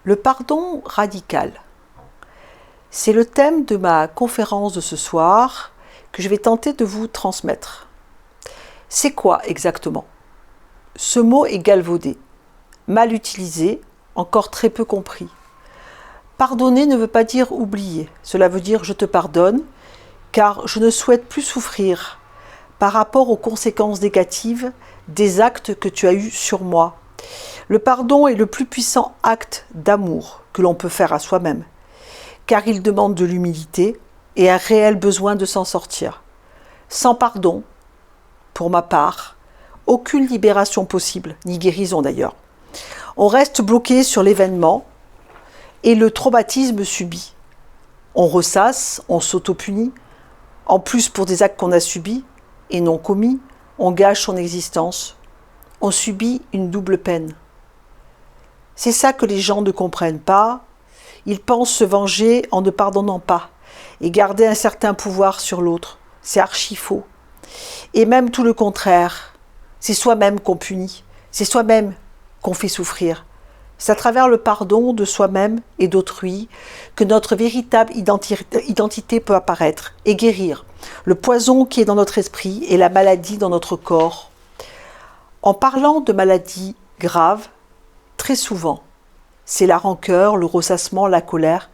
Le pardon radical. C'est le thème de ma conférence de ce soir que je vais tenter de vous transmettre. C'est quoi exactement? Ce mot est galvaudé, mal utilisé, encore très peu compris. Pardonner ne veut pas dire oublier, cela veut dire je te pardonne, car je ne souhaite plus souffrir par rapport aux conséquences négatives des actes que tu as eus sur moi. Le pardon est le plus puissant acte d'amour que l'on peut faire à soi-même, car il demande de l'humilité et un réel besoin de s'en sortir. Sans pardon, pour ma part, aucune libération possible, ni guérison d'ailleurs. On reste bloqué sur l'événement et le traumatisme subi. On ressasse, on s'auto-punit, en plus pour des actes qu'on a subis et non commis, on gâche son existence. On subit une double peine. C'est ça que les gens ne comprennent pas. Ils pensent se venger en ne pardonnant pas et garder un certain pouvoir sur l'autre. C'est archi faux. Et même tout le contraire. C'est soi-même qu'on punit. C'est soi-même qu'on fait souffrir. C'est à travers le pardon de soi-même et d'autrui que notre véritable identité peut apparaître et guérir le poison qui est dans notre esprit et la maladie dans notre corps. En parlant de maladies graves, très souvent, c'est la rancœur, le ressassement, la colère,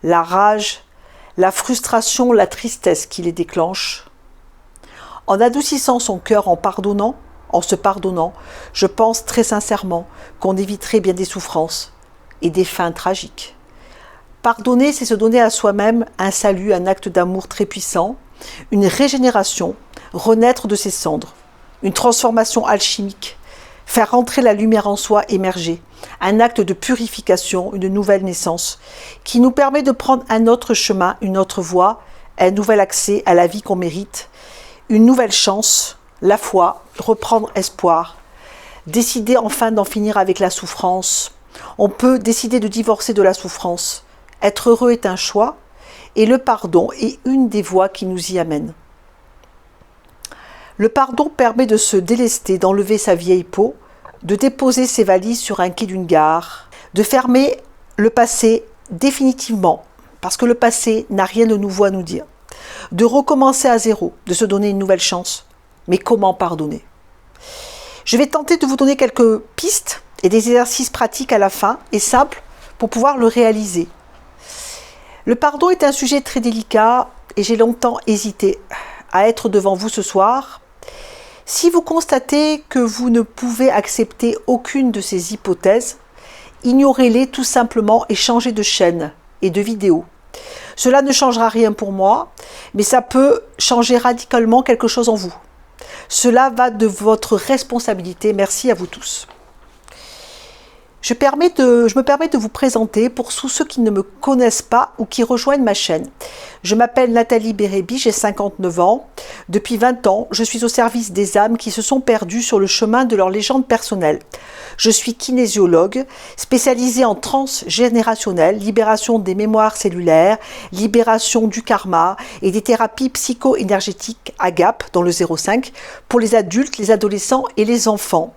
la rage, la frustration, la tristesse qui les déclenchent. En adoucissant son cœur, en se pardonnant, je pense très sincèrement qu'on éviterait bien des souffrances et des fins tragiques. Pardonner, c'est se donner à soi-même un salut, un acte d'amour très puissant, une régénération, renaître de ses cendres, une transformation alchimique, faire rentrer la lumière en soi, émerger, un acte de purification, une nouvelle naissance, qui nous permet de prendre un autre chemin, une autre voie, un nouvel accès à la vie qu'on mérite, une nouvelle chance, la foi, reprendre espoir, décider enfin d'en finir avec la souffrance. On peut décider de divorcer de la souffrance. Être heureux est un choix et le pardon est une des voies qui nous y amène. Le pardon permet de se délester, d'enlever sa vieille peau, de déposer ses valises sur un quai d'une gare, de fermer le passé définitivement, parce que le passé n'a rien de nouveau à nous dire, de recommencer à zéro, de se donner une nouvelle chance. Mais comment pardonner? Je vais tenter de vous donner quelques pistes et des exercices pratiques à la fin et simples pour pouvoir le réaliser. Le pardon est un sujet très délicat et j'ai longtemps hésité à être devant vous ce soir. Si vous constatez que vous ne pouvez accepter aucune de ces hypothèses, ignorez-les tout simplement et changez de chaîne et de vidéo. Cela ne changera rien pour moi, mais ça peut changer radicalement quelque chose en vous. Cela va de votre responsabilité. Merci à vous tous. Je me permets de vous présenter pour tous ceux qui ne me connaissent pas ou qui rejoignent ma chaîne. Je m'appelle Nathalie Bérébi, j'ai 59 ans. Depuis 20 ans, je suis au service des âmes qui se sont perdues sur le chemin de leur légende personnelle. Je suis kinésiologue, spécialisée en transgénérationnel, libération des mémoires cellulaires, libération du karma et des thérapies psycho-énergétiques AGAP dans le 05 pour les adultes, les adolescents et les enfants.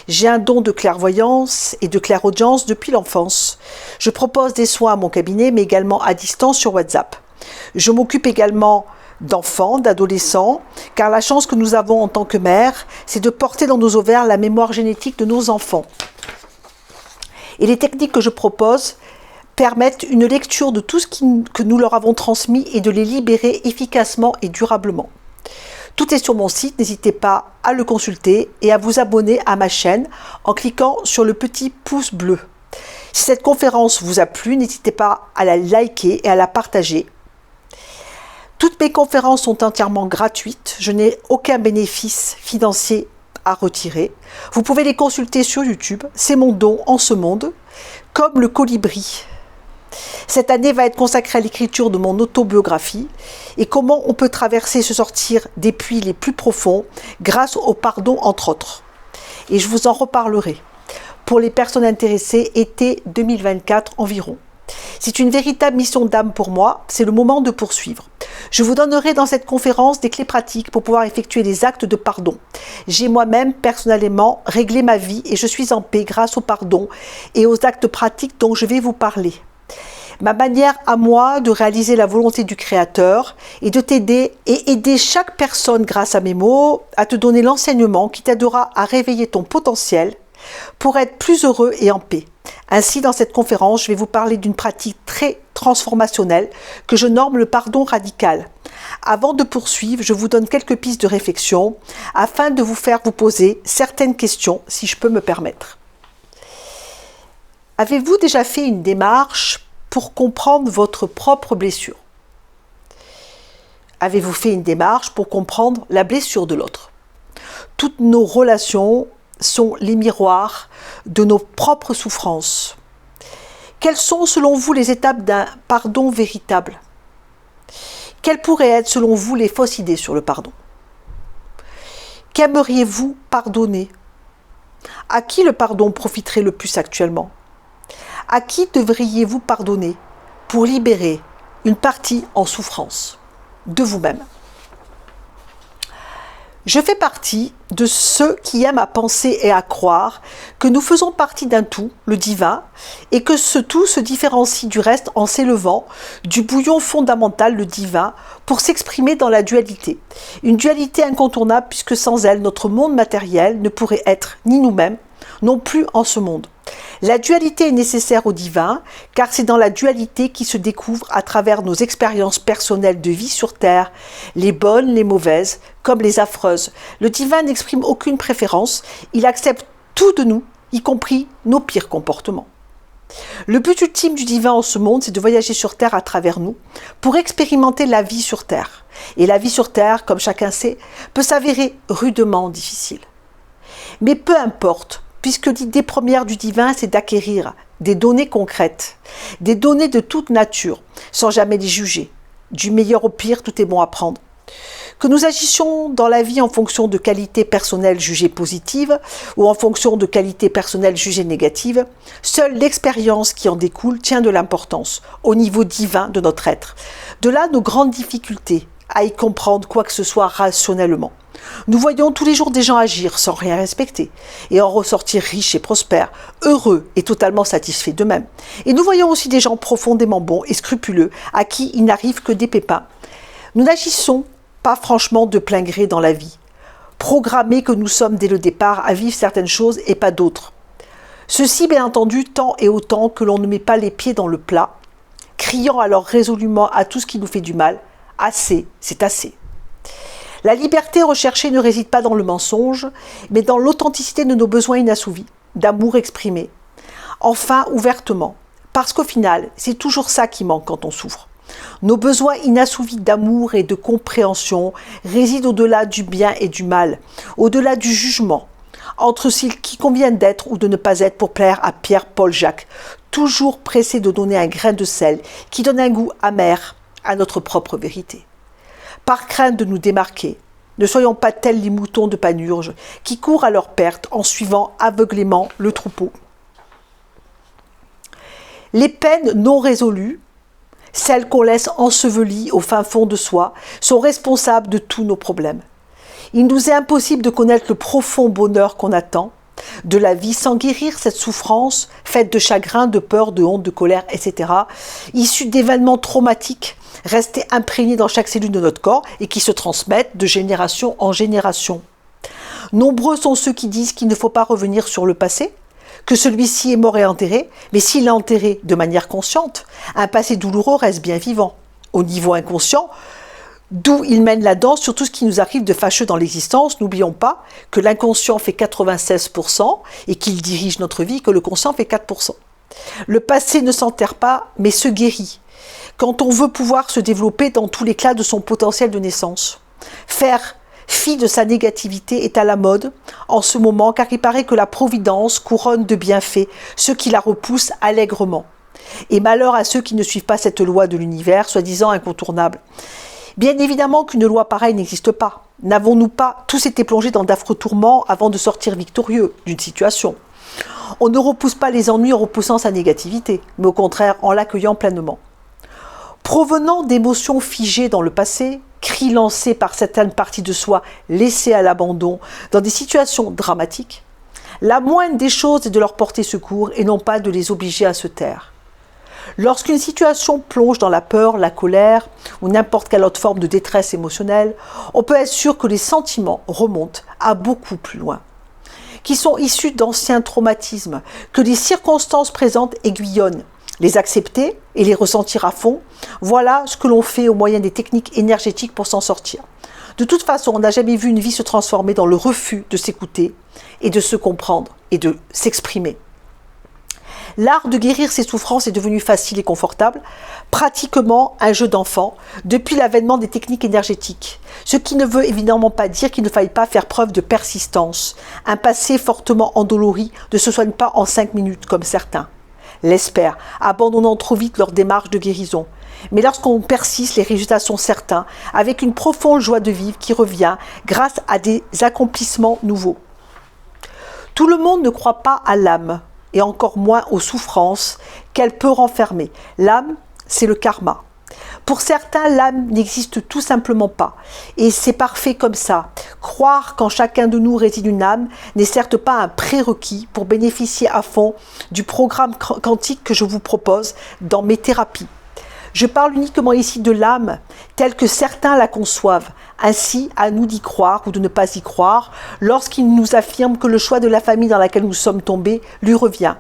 J'ai un don de clairvoyance et de clairaudience depuis l'enfance. Je propose des soins à mon cabinet, mais également à distance sur WhatsApp. Je m'occupe également d'enfants, d'adolescents, car la chance que nous avons en tant que mère, c'est de porter dans nos ovaires la mémoire génétique de nos enfants. Et les techniques que je propose permettent une lecture de tout ce que nous leur avons transmis et de les libérer efficacement et durablement. Tout est sur mon site, n'hésitez pas à le consulter et à vous abonner à ma chaîne en cliquant sur le petit pouce bleu. Si cette conférence vous a plu, n'hésitez pas à la liker et à la partager. Toutes mes conférences sont entièrement gratuites, je n'ai aucun bénéfice financier à retirer. Vous pouvez les consulter sur YouTube, c'est mon don en ce monde, comme le colibri. Cette année va être consacrée à l'écriture de mon autobiographie et comment on peut traverser et se sortir des puits les plus profonds grâce au pardon entre autres. Et je vous en reparlerai. Pour les personnes intéressées, été 2024 environ. C'est une véritable mission d'âme pour moi, c'est le moment de poursuivre. Je vous donnerai dans cette conférence des clés pratiques pour pouvoir effectuer des actes de pardon. J'ai moi-même personnellement réglé ma vie et je suis en paix grâce au pardon et aux actes pratiques dont je vais vous parler. Ma manière à moi de réaliser la volonté du Créateur et de t'aider et aider chaque personne grâce à mes mots à te donner l'enseignement qui t'aidera à réveiller ton potentiel pour être plus heureux et en paix. Ainsi, dans cette conférence, je vais vous parler d'une pratique très transformationnelle que je nomme le pardon radical. Avant de poursuivre, je vous donne quelques pistes de réflexion afin de vous faire vous poser certaines questions, si je peux me permettre. Avez-vous déjà fait une démarche pour comprendre votre propre blessure? Avez-vous fait une démarche pour comprendre la blessure de l'autre? Toutes nos relations sont les miroirs de nos propres souffrances. Quelles sont selon vous les étapes d'un pardon véritable? Quelles pourraient être selon vous les fausses idées sur le pardon? Qu'aimeriez-vous pardonner? À qui le pardon profiterait le plus actuellement? À qui devriez-vous pardonner pour libérer une partie en souffrance de vous-même? Je fais partie de ceux qui aiment à penser et à croire que nous faisons partie d'un tout, le divin, et que ce tout se différencie du reste en s'élevant du bouillon fondamental, le divin, pour s'exprimer dans la dualité. Une dualité incontournable puisque sans elle, notre monde matériel ne pourrait être ni nous-mêmes, non plus en ce monde. La dualité est nécessaire au divin, car c'est dans la dualité qui se découvre à travers nos expériences personnelles de vie sur Terre, les bonnes, les mauvaises, comme les affreuses. Le divin n'exprime aucune préférence, il accepte tout de nous, y compris nos pires comportements. Le but ultime du divin en ce monde, c'est de voyager sur Terre à travers nous, pour expérimenter la vie sur Terre. Et la vie sur Terre, comme chacun sait, peut s'avérer rudement difficile. Mais peu importe, puisque l'idée première du divin, c'est d'acquérir des données concrètes, des données de toute nature, sans jamais les juger. Du meilleur au pire, tout est bon à prendre. Que nous agissions dans la vie en fonction de qualités personnelles jugées positives ou en fonction de qualités personnelles jugées négatives, seule l'expérience qui en découle tient de l'importance au niveau divin de notre être. De là nos grandes difficultés à y comprendre quoi que ce soit rationnellement. Nous voyons tous les jours des gens agir sans rien respecter et en ressortir riches et prospères, heureux et totalement satisfaits d'eux-mêmes. Et nous voyons aussi des gens profondément bons et scrupuleux à qui il n'arrive que des pépins. Nous n'agissons pas franchement de plein gré dans la vie, programmés que nous sommes dès le départ à vivre certaines choses et pas d'autres. Ceci bien entendu tant et autant que l'on ne met pas les pieds dans le plat, criant alors résolument à tout ce qui nous fait du mal, assez, c'est assez. La liberté recherchée ne réside pas dans le mensonge, mais dans l'authenticité de nos besoins inassouvis, d'amour exprimé. Enfin, ouvertement, parce qu'au final, c'est toujours ça qui manque quand on souffre. Nos besoins inassouvis d'amour et de compréhension résident au-delà du bien et du mal, au-delà du jugement, entre ce qui convient d'être ou de ne pas être pour plaire à Pierre, Paul, Jacques, toujours pressés de donner un grain de sel qui donne un goût amer à notre propre vérité. Par crainte de nous démarquer, ne soyons pas tels les moutons de Panurge qui courent à leur perte en suivant aveuglément le troupeau. Les peines non résolues, celles qu'on laisse ensevelies au fin fond de soi, sont responsables de tous nos problèmes. Il nous est impossible de connaître le profond bonheur qu'on attend de la vie sans guérir cette souffrance faite de chagrin, de peur, de honte, de colère, etc., issue d'événements traumatiques restés imprégnés dans chaque cellule de notre corps et qui se transmettent de génération en génération. Nombreux sont ceux qui disent qu'il ne faut pas revenir sur le passé, que celui-ci est mort et enterré, mais s'il est enterré de manière consciente, un passé douloureux reste bien vivant. Au niveau inconscient, d'où il mène la danse sur tout ce qui nous arrive de fâcheux dans l'existence, n'oublions pas que l'inconscient fait 96% et qu'il dirige notre vie, que le conscient fait 4%. Le passé ne s'enterre pas, mais se guérit. Quand on veut pouvoir se développer dans tout l'éclat de son potentiel de naissance. Faire fi de sa négativité est à la mode en ce moment, car il paraît que la providence couronne de bienfaits ceux qui la repoussent allègrement. Et malheur à ceux qui ne suivent pas cette loi de l'univers, soi-disant incontournable. Bien évidemment qu'une loi pareille n'existe pas. N'avons-nous pas tous été plongés dans d'affreux tourments avant de sortir victorieux d'une situation? On ne repousse pas les ennuis en repoussant sa négativité, mais au contraire en l'accueillant pleinement. provenant d'émotions figées dans le passé, cris lancés par certaines parties de soi laissées à l'abandon dans des situations dramatiques, la moindre des choses est de leur porter secours et non pas de les obliger à se taire. Lorsqu'une situation plonge dans la peur, la colère ou n'importe quelle autre forme de détresse émotionnelle, on peut être sûr que les sentiments remontent à beaucoup plus loin, qui sont issus d'anciens traumatismes, que les circonstances présentes aiguillonnent. Les accepter et les ressentir à fond, voilà ce que l'on fait au moyen des techniques énergétiques pour s'en sortir. De toute façon, on n'a jamais vu une vie se transformer dans le refus de s'écouter et de se comprendre et de s'exprimer. L'art de guérir ses souffrances est devenu facile et confortable, pratiquement un jeu d'enfant, depuis l'avènement des techniques énergétiques. Ce qui ne veut évidemment pas dire qu'il ne faille pas faire preuve de persistance. Un passé fortement endolori ne se soigne pas en 5 minutes comme certains l'espèrent, abandonnant trop vite leur démarche de guérison. Mais lorsqu'on persiste, les résultats sont certains, avec une profonde joie de vivre qui revient grâce à des accomplissements nouveaux. Tout le monde ne croit pas à l'âme, et encore moins aux souffrances qu'elle peut renfermer. L'âme, c'est le karma. Pour certains, l'âme n'existe tout simplement pas, et c'est parfait comme ça. Croire qu'en chacun de nous réside une âme n'est certes pas un prérequis pour bénéficier à fond du programme quantique que je vous propose dans mes thérapies. Je parle uniquement ici de l'âme telle que certains la conçoivent. Ainsi, à nous d'y croire ou de ne pas y croire lorsqu'ils nous affirment que le choix de la famille dans laquelle nous sommes tombés lui revient.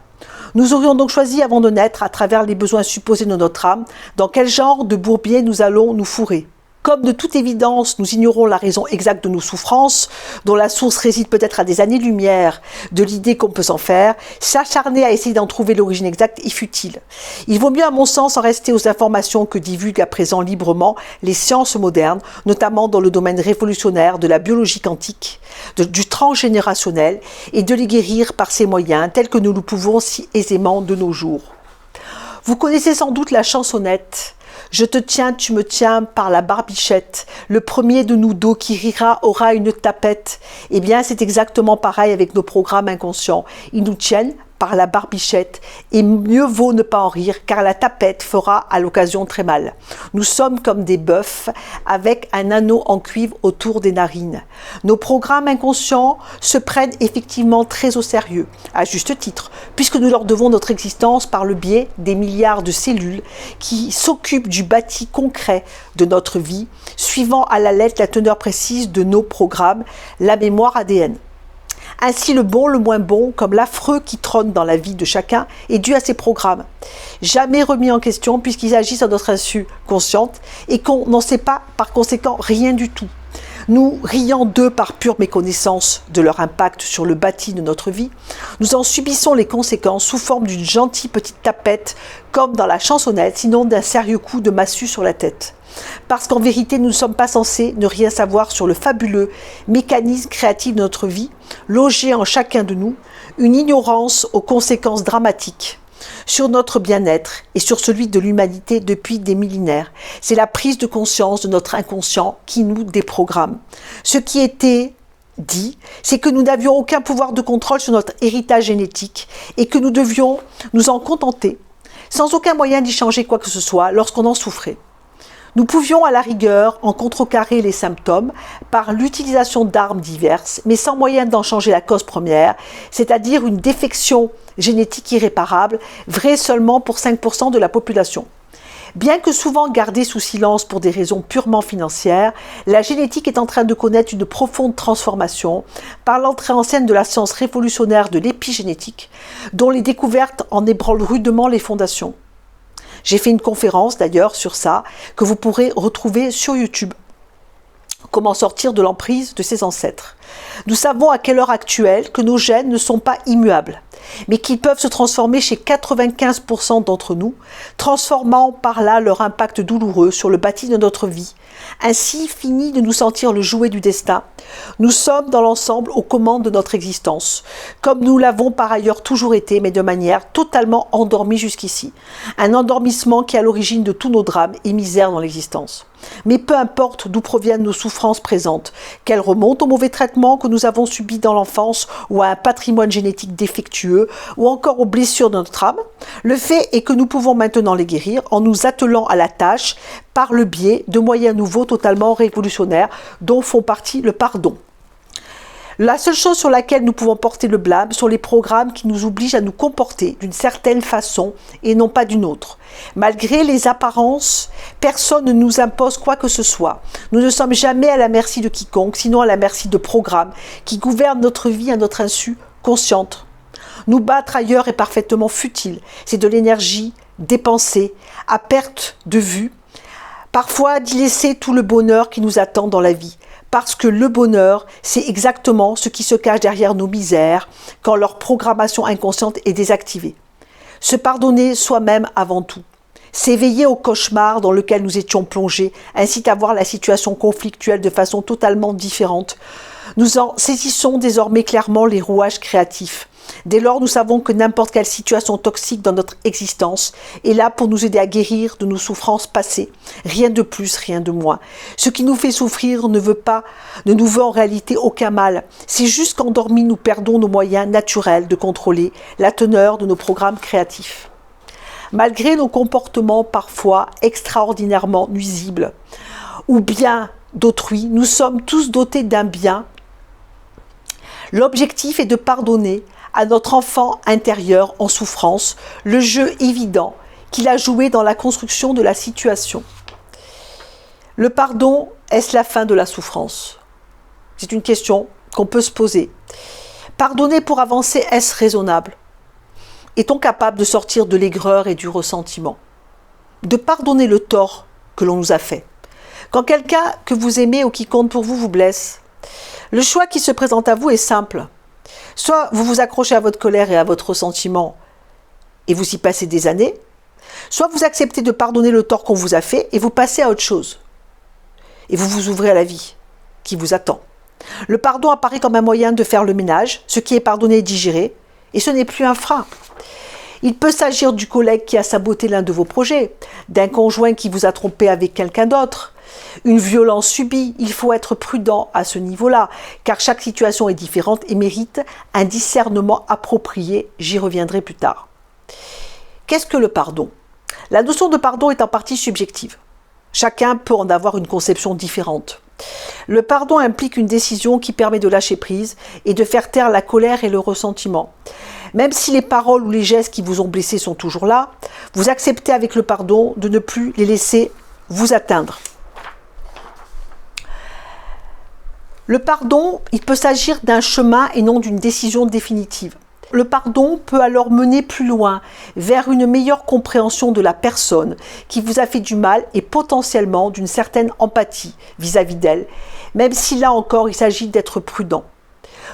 Nous aurions donc choisi avant de naître, à travers les besoins supposés de notre âme, dans quel genre de bourbier nous allons nous fourrer. Comme de toute évidence, nous ignorons la raison exacte de nos souffrances, dont la source réside peut-être à des années-lumière de l'idée qu'on peut s'en faire, s'acharner à essayer d'en trouver l'origine exacte est futile. Il vaut mieux, à mon sens, en rester aux informations que divulguent à présent librement les sciences modernes, notamment dans le domaine révolutionnaire de la biologie quantique, du transgénérationnel, et de les guérir par ces moyens, tels que nous le pouvons si aisément de nos jours. Vous connaissez sans doute la chansonnette « Je te tiens, tu me tiens par la barbichette. Le premier de nous deux qui rira aura une tapette. » Eh bien, c'est exactement pareil avec nos programmes inconscients. Ils nous tiennent par la barbichette et mieux vaut ne pas en rire car la tapette fera à l'occasion très mal. Nous sommes comme des bœufs avec un anneau en cuivre autour des narines. Nos programmes inconscients se prennent effectivement très au sérieux, à juste titre, puisque nous leur devons notre existence par le biais des milliards de cellules qui s'occupent du bâti concret de notre vie, suivant à la lettre la teneur précise de nos programmes, la mémoire ADN. Ainsi, le bon, le moins bon, comme l'affreux qui trône dans la vie de chacun, est dû à ces programmes. Jamais remis en question puisqu'ils agissent à notre insu consciente et qu'on n'en sait pas par conséquent rien du tout. Nous riant d'eux par pure méconnaissance de leur impact sur le bâti de notre vie, nous en subissons les conséquences sous forme d'une gentille petite tapette comme dans la chansonnette, sinon d'un sérieux coup de massue sur la tête. Parce qu'en vérité, nous ne sommes pas censés ne rien savoir sur le fabuleux mécanisme créatif de notre vie, logé en chacun de nous, une ignorance aux conséquences dramatiques sur notre bien-être et sur celui de l'humanité depuis des millénaires. C'est la prise de conscience de notre inconscient qui nous déprogramme. Ce qui était dit, c'est que nous n'avions aucun pouvoir de contrôle sur notre héritage génétique et que nous devions nous en contenter, sans aucun moyen d'y changer quoi que ce soit lorsqu'on en souffrait. Nous pouvions à la rigueur en contrecarrer les symptômes par l'utilisation d'armes diverses, mais sans moyen d'en changer la cause première, c'est-à-dire une défection génétique irréparable, vraie seulement pour 5% de la population. Bien que souvent gardée sous silence pour des raisons purement financières, la génétique est en train de connaître une profonde transformation par l'entrée en scène de la science révolutionnaire de l'épigénétique, dont les découvertes en ébranlent rudement les fondations. J'ai fait une conférence d'ailleurs sur ça, que vous pourrez retrouver sur YouTube. Comment sortir de l'emprise de ses ancêtres. Nous savons à quelle heure actuelle que nos gènes ne sont pas immuables, mais qu'ils peuvent se transformer chez 95% d'entre nous, transformant par là leur impact douloureux sur le bâti de notre vie. Ainsi, fini de nous sentir le jouet du destin, nous sommes dans l'ensemble aux commandes de notre existence, comme nous l'avons par ailleurs toujours été, mais de manière totalement endormie jusqu'ici. Un endormissement qui est à l'origine de tous nos drames et misères dans l'existence. Mais peu importe d'où proviennent nos souffrances présentes, qu'elles remontent au mauvais traitement que nous avons subi dans l'enfance ou à un patrimoine génétique défectueux, douloureux ou encore aux blessures de notre âme. Le fait est que nous pouvons maintenant les guérir en nous attelant à la tâche par le biais de moyens nouveaux totalement révolutionnaires dont font partie le pardon. La seule chose sur laquelle nous pouvons porter le blâme sont les programmes qui nous obligent à nous comporter d'une certaine façon et non pas d'une autre. Malgré les apparences, personne ne nous impose quoi que ce soit. Nous ne sommes jamais à la merci de quiconque, sinon à la merci de programmes qui gouvernent notre vie à notre insu consciente. Nous battre ailleurs est parfaitement futile. C'est de l'énergie dépensée à perte de vue, parfois d'y laisser tout le bonheur qui nous attend dans la vie. Parce que le bonheur, c'est exactement ce qui se cache derrière nos misères quand leur programmation inconsciente est désactivée. Se pardonner soi-même avant tout. S'éveiller au cauchemar dans lequel nous étions plongés incite à voir la situation conflictuelle de façon totalement différente. Nous en saisissons désormais clairement les rouages créatifs. Dès lors, nous savons que n'importe quelle situation toxique dans notre existence est là pour nous aider à guérir de nos souffrances passées. Rien de plus, rien de moins. Ce qui nous fait souffrir ne nous veut en réalité aucun mal. C'est juste qu'endormis, nous perdons nos moyens naturels de contrôler la teneur de nos programmes créatifs. Malgré nos comportements parfois extraordinairement nuisibles ou bien d'autrui, nous sommes tous dotés d'un bien. L'objectif est de pardonner à notre enfant intérieur en souffrance le jeu évident qu'il a joué dans la construction de la situation. Le pardon, est-ce la fin de la souffrance? C'est une question qu'on peut se poser. Pardonner pour avancer, est-ce raisonnable? Est-on capable de sortir de l'aigreur et du ressentiment? De pardonner le tort que l'on nous a fait? Quand quelqu'un que vous aimez ou qui compte pour vous blesse, le choix qui se présente à vous est simple. Soit vous vous accrochez à votre colère et à votre ressentiment et vous y passez des années, soit vous acceptez de pardonner le tort qu'on vous a fait et vous passez à autre chose. Et vous vous ouvrez à la vie qui vous attend. Le pardon apparaît comme un moyen de faire le ménage, ce qui est pardonné est digéré, et ce n'est plus un frein. Il peut s'agir du collègue qui a saboté l'un de vos projets, d'un conjoint qui vous a trompé avec quelqu'un d'autre, une violence subie. Il faut être prudent à ce niveau-là, car chaque situation est différente et mérite un discernement approprié. J'y reviendrai plus tard. Qu'est-ce que le pardon? La notion de pardon est en partie subjective. Chacun peut en avoir une conception différente. Le pardon implique une décision qui permet de lâcher prise et de faire taire la colère et le ressentiment. Même si les paroles ou les gestes qui vous ont blessé sont toujours là, vous acceptez avec le pardon de ne plus les laisser vous atteindre. Le pardon, il peut s'agir d'un chemin et non d'une décision définitive. Le pardon peut alors mener plus loin, vers une meilleure compréhension de la personne qui vous a fait du mal et potentiellement d'une certaine empathie vis-à-vis d'elle, même si là encore il s'agit d'être prudent.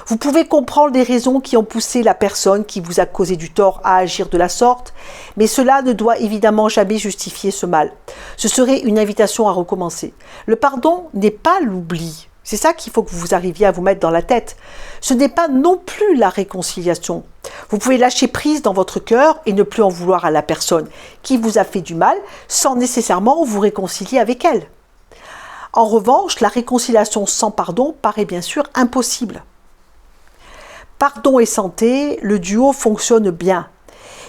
Vous pouvez comprendre les raisons qui ont poussé la personne qui vous a causé du tort à agir de la sorte, mais cela ne doit évidemment jamais justifier ce mal. Ce serait une invitation à recommencer. Le pardon n'est pas l'oubli. C'est ça qu'il faut que vous arriviez à vous mettre dans la tête. Ce n'est pas non plus la réconciliation. Vous pouvez lâcher prise dans votre cœur et ne plus en vouloir à la personne qui vous a fait du mal sans nécessairement vous réconcilier avec elle. En revanche, la réconciliation sans pardon paraît bien sûr impossible. Pardon et santé, le duo fonctionne bien.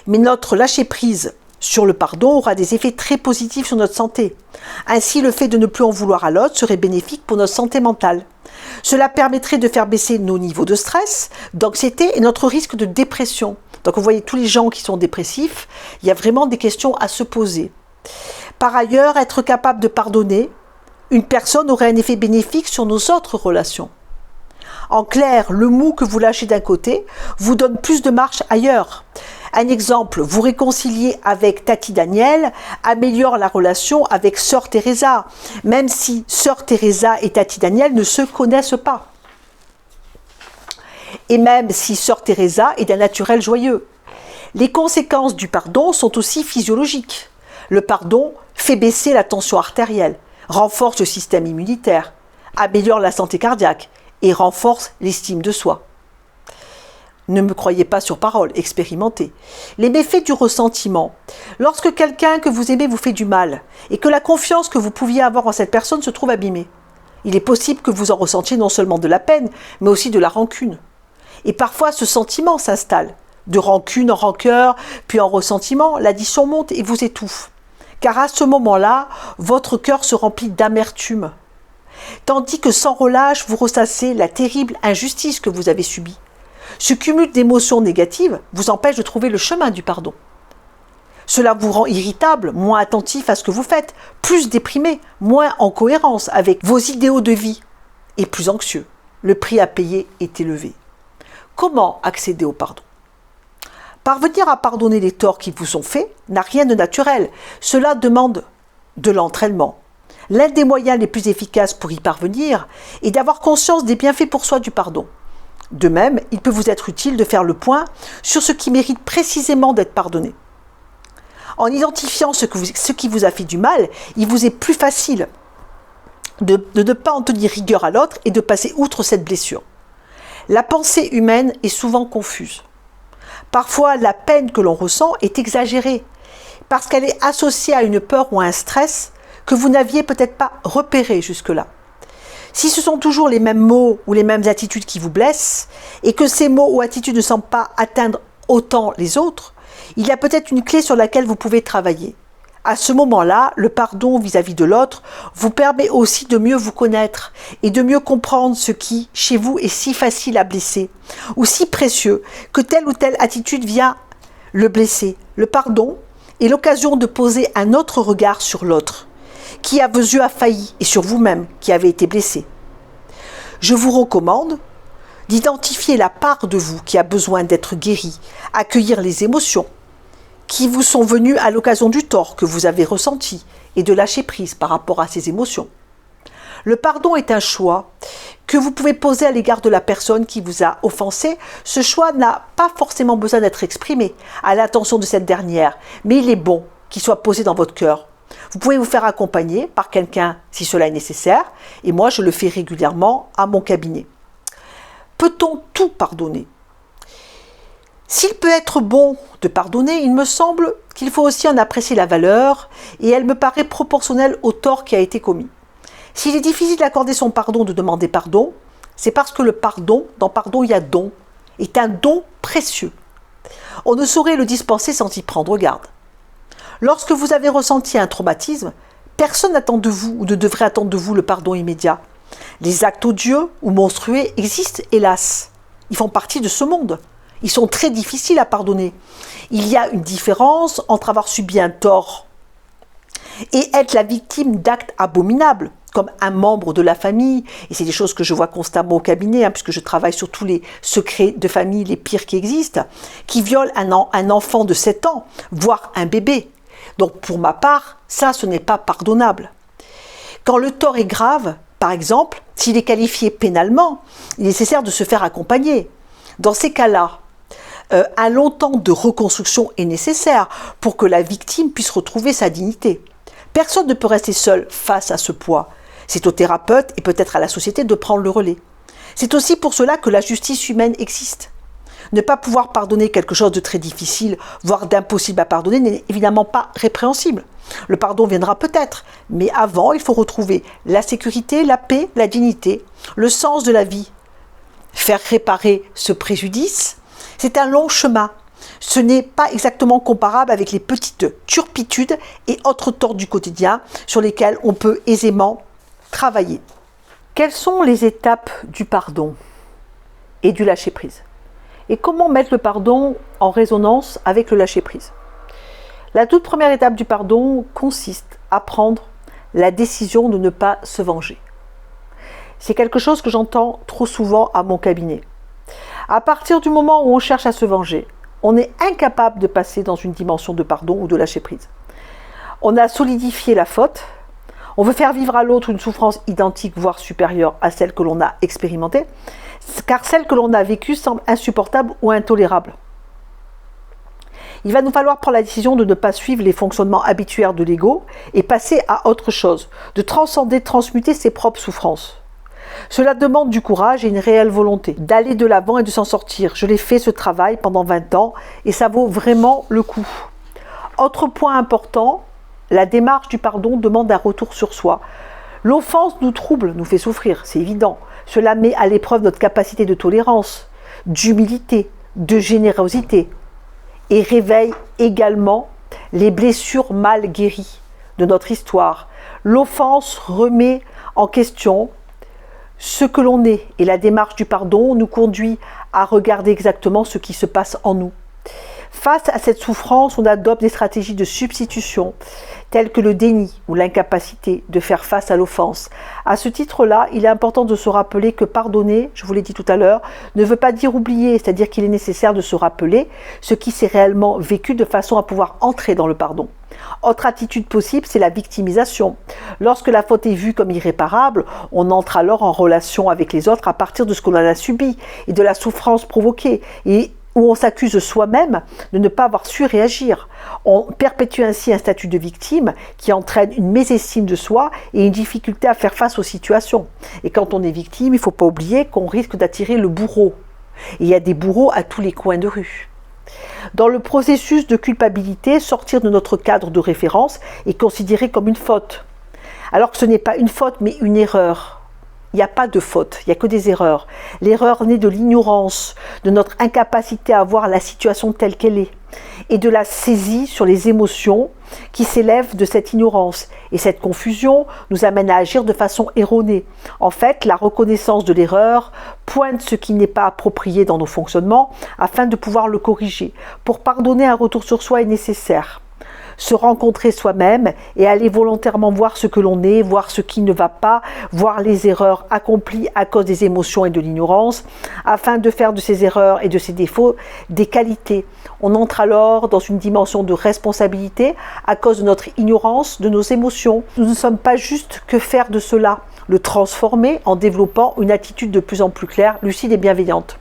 Mais notre lâcher-prise sur le pardon aura des effets très positifs sur notre santé. Ainsi, le fait de ne plus en vouloir à l'autre serait bénéfique pour notre santé mentale. Cela permettrait de faire baisser nos niveaux de stress, d'anxiété et notre risque de dépression. Donc vous voyez, tous les gens qui sont dépressifs, il y a vraiment des questions à se poser. Par ailleurs, être capable de pardonner une personne aurait un effet bénéfique sur nos autres relations. En clair, le mou que vous lâchez d'un côté vous donne plus de marche ailleurs. Un exemple, vous réconcilier avec Tati Daniel améliore la relation avec Sœur Teresa, même si Sœur Teresa et Tati Daniel ne se connaissent pas. Et même si Sœur Teresa est d'un naturel joyeux. Les conséquences du pardon sont aussi physiologiques. Le pardon fait baisser la tension artérielle, renforce le système immunitaire, améliore la santé cardiaque et renforce l'estime de soi. Ne me croyez pas sur parole, expérimentez. Les méfaits du ressentiment. Lorsque quelqu'un que vous aimez vous fait du mal et que la confiance que vous pouviez avoir en cette personne se trouve abîmée, il est possible que vous en ressentiez non seulement de la peine, mais aussi de la rancune. Et parfois, ce sentiment s'installe. De rancune en rancœur, puis en ressentiment, l'addition monte et vous étouffe. Car à ce moment-là, votre cœur se remplit d'amertume. Tandis que sans relâche, vous ressassez la terrible injustice que vous avez subie. Ce cumul d'émotions négatives vous empêche de trouver le chemin du pardon. Cela vous rend irritable, moins attentif à ce que vous faites, plus déprimé, moins en cohérence avec vos idéaux de vie et plus anxieux. Le prix à payer est élevé. Comment accéder au pardon ? Parvenir à pardonner les torts qui vous sont faits n'a rien de naturel. Cela demande de l'entraînement. L'un des moyens les plus efficaces pour y parvenir est d'avoir conscience des bienfaits pour soi du pardon. De même, il peut vous être utile de faire le point sur ce qui mérite précisément d'être pardonné. En identifiant ce qui vous a fait du mal, il vous est plus facile de ne pas en tenir rigueur à l'autre et de passer outre cette blessure. La pensée humaine est souvent confuse. Parfois, la peine que l'on ressent est exagérée parce qu'elle est associée à une peur ou à un stress que vous n'aviez peut-être pas repéré jusque-là. Si ce sont toujours les mêmes mots ou les mêmes attitudes qui vous blessent et que ces mots ou attitudes ne semblent pas atteindre autant les autres, il y a peut-être une clé sur laquelle vous pouvez travailler. À ce moment-là, le pardon vis-à-vis de l'autre vous permet aussi de mieux vous connaître et de mieux comprendre ce qui, chez vous, est si facile à blesser ou si précieux que telle ou telle attitude vient le blesser. Le pardon est l'occasion de poser un autre regard sur l'autre, qui à vos yeux a failli, et sur vous-même, qui avez été blessé. Je vous recommande d'identifier la part de vous qui a besoin d'être guérie, accueillir les émotions qui vous sont venues à l'occasion du tort que vous avez ressenti et de lâcher prise par rapport à ces émotions. Le pardon est un choix que vous pouvez poser à l'égard de la personne qui vous a offensé. Ce choix n'a pas forcément besoin d'être exprimé à l'attention de cette dernière, mais il est bon qu'il soit posé dans votre cœur. Vous pouvez vous faire accompagner par quelqu'un si cela est nécessaire, et moi je le fais régulièrement à mon cabinet. Peut-on tout pardonner ? S'il peut être bon de pardonner, il me semble qu'il faut aussi en apprécier la valeur, et elle me paraît proportionnelle au tort qui a été commis. S'il est difficile d'accorder son pardon, de demander pardon, c'est parce que le pardon, dans pardon il y a don, est un don précieux. On ne saurait le dispenser sans y prendre garde. Lorsque vous avez ressenti un traumatisme, personne n'attend de vous ou ne devrait attendre de vous le pardon immédiat. Les actes odieux ou monstrueux existent, hélas. Ils font partie de ce monde. Ils sont très difficiles à pardonner. Il y a une différence entre avoir subi un tort et être la victime d'actes abominables, comme un membre de la famille, et c'est des choses que je vois constamment au cabinet, puisque je travaille sur tous les secrets de famille, les pires qui existent, qui violent un enfant de 7 ans, voire un bébé. Donc pour ma part, ça, ce n'est pas pardonnable. Quand le tort est grave, par exemple, s'il est qualifié pénalement, il est nécessaire de se faire accompagner. Dans ces cas-là, un long temps de reconstruction est nécessaire pour que la victime puisse retrouver sa dignité. Personne ne peut rester seul face à ce poids. C'est au thérapeute et peut-être à la société de prendre le relais. C'est aussi pour cela que la justice humaine existe. Ne pas pouvoir pardonner quelque chose de très difficile, voire d'impossible à pardonner, n'est évidemment pas répréhensible. Le pardon viendra peut-être, mais avant, il faut retrouver la sécurité, la paix, la dignité, le sens de la vie. Faire réparer ce préjudice, c'est un long chemin. Ce n'est pas exactement comparable avec les petites turpitudes et autres torts du quotidien sur lesquels on peut aisément travailler. Quelles sont les étapes du pardon et du lâcher-prise ? Et comment mettre le pardon en résonance avec le lâcher-prise ? La toute première étape du pardon consiste à prendre la décision de ne pas se venger. C'est quelque chose que j'entends trop souvent à mon cabinet. À partir du moment où on cherche à se venger, on est incapable de passer dans une dimension de pardon ou de lâcher-prise. On a solidifié la faute, on veut faire vivre à l'autre une souffrance identique, voire supérieure à celle que l'on a expérimentée, car celle que l'on a vécue semble insupportable ou intolérable. Il va nous falloir prendre la décision de ne pas suivre les fonctionnements habituels de l'ego et passer à autre chose, de transcender, transmuter ses propres souffrances. Cela demande du courage et une réelle volonté d'aller de l'avant et de s'en sortir. Je l'ai fait ce travail pendant 20 ans et ça vaut vraiment le coup. Autre point important, la démarche du pardon demande un retour sur soi. L'offense nous trouble, nous fait souffrir, c'est évident. Cela met à l'épreuve notre capacité de tolérance, d'humilité, de générosité et réveille également les blessures mal guéries de notre histoire. L'offense remet en question ce que l'on est et la démarche du pardon nous conduit à regarder exactement ce qui se passe en nous. Face à cette souffrance, on adopte des stratégies de substitution telles que le déni ou l'incapacité de faire face à l'offense. À ce titre-là, il est important de se rappeler que pardonner, je vous l'ai dit tout à l'heure, ne veut pas dire oublier, c'est-à-dire qu'il est nécessaire de se rappeler ce qui s'est réellement vécu de façon à pouvoir entrer dans le pardon. Autre attitude possible, c'est la victimisation. Lorsque la faute est vue comme irréparable, on entre alors en relation avec les autres à partir de ce que l'on a subi et de la souffrance provoquée, et où on s'accuse soi-même de ne pas avoir su réagir. On perpétue ainsi un statut de victime qui entraîne une mésestime de soi et une difficulté à faire face aux situations. Et quand on est victime, il ne faut pas oublier qu'on risque d'attirer le bourreau. Et il y a des bourreaux à tous les coins de rue. Dans le processus de culpabilité, sortir de notre cadre de référence est considéré comme une faute. Alors que ce n'est pas une faute, mais une erreur. Il n'y a pas de faute, il n'y a que des erreurs. L'erreur naît de l'ignorance, de notre incapacité à voir la situation telle qu'elle est, et de la saisie sur les émotions qui s'élèvent de cette ignorance. Et cette confusion nous amène à agir de façon erronée. En fait, la reconnaissance de l'erreur pointe ce qui n'est pas approprié dans nos fonctionnements afin de pouvoir le corriger. Pour pardonner, un retour sur soi est nécessaire. Se rencontrer soi-même et aller volontairement voir ce que l'on est, voir ce qui ne va pas, voir les erreurs accomplies à cause des émotions et de l'ignorance, afin de faire de ces erreurs et de ces défauts des qualités. On entre alors dans une dimension de responsabilité à cause de notre ignorance, de nos émotions. Nous ne sommes pas juste que faire de cela, le transformer en développant une attitude de plus en plus claire, lucide et bienveillante.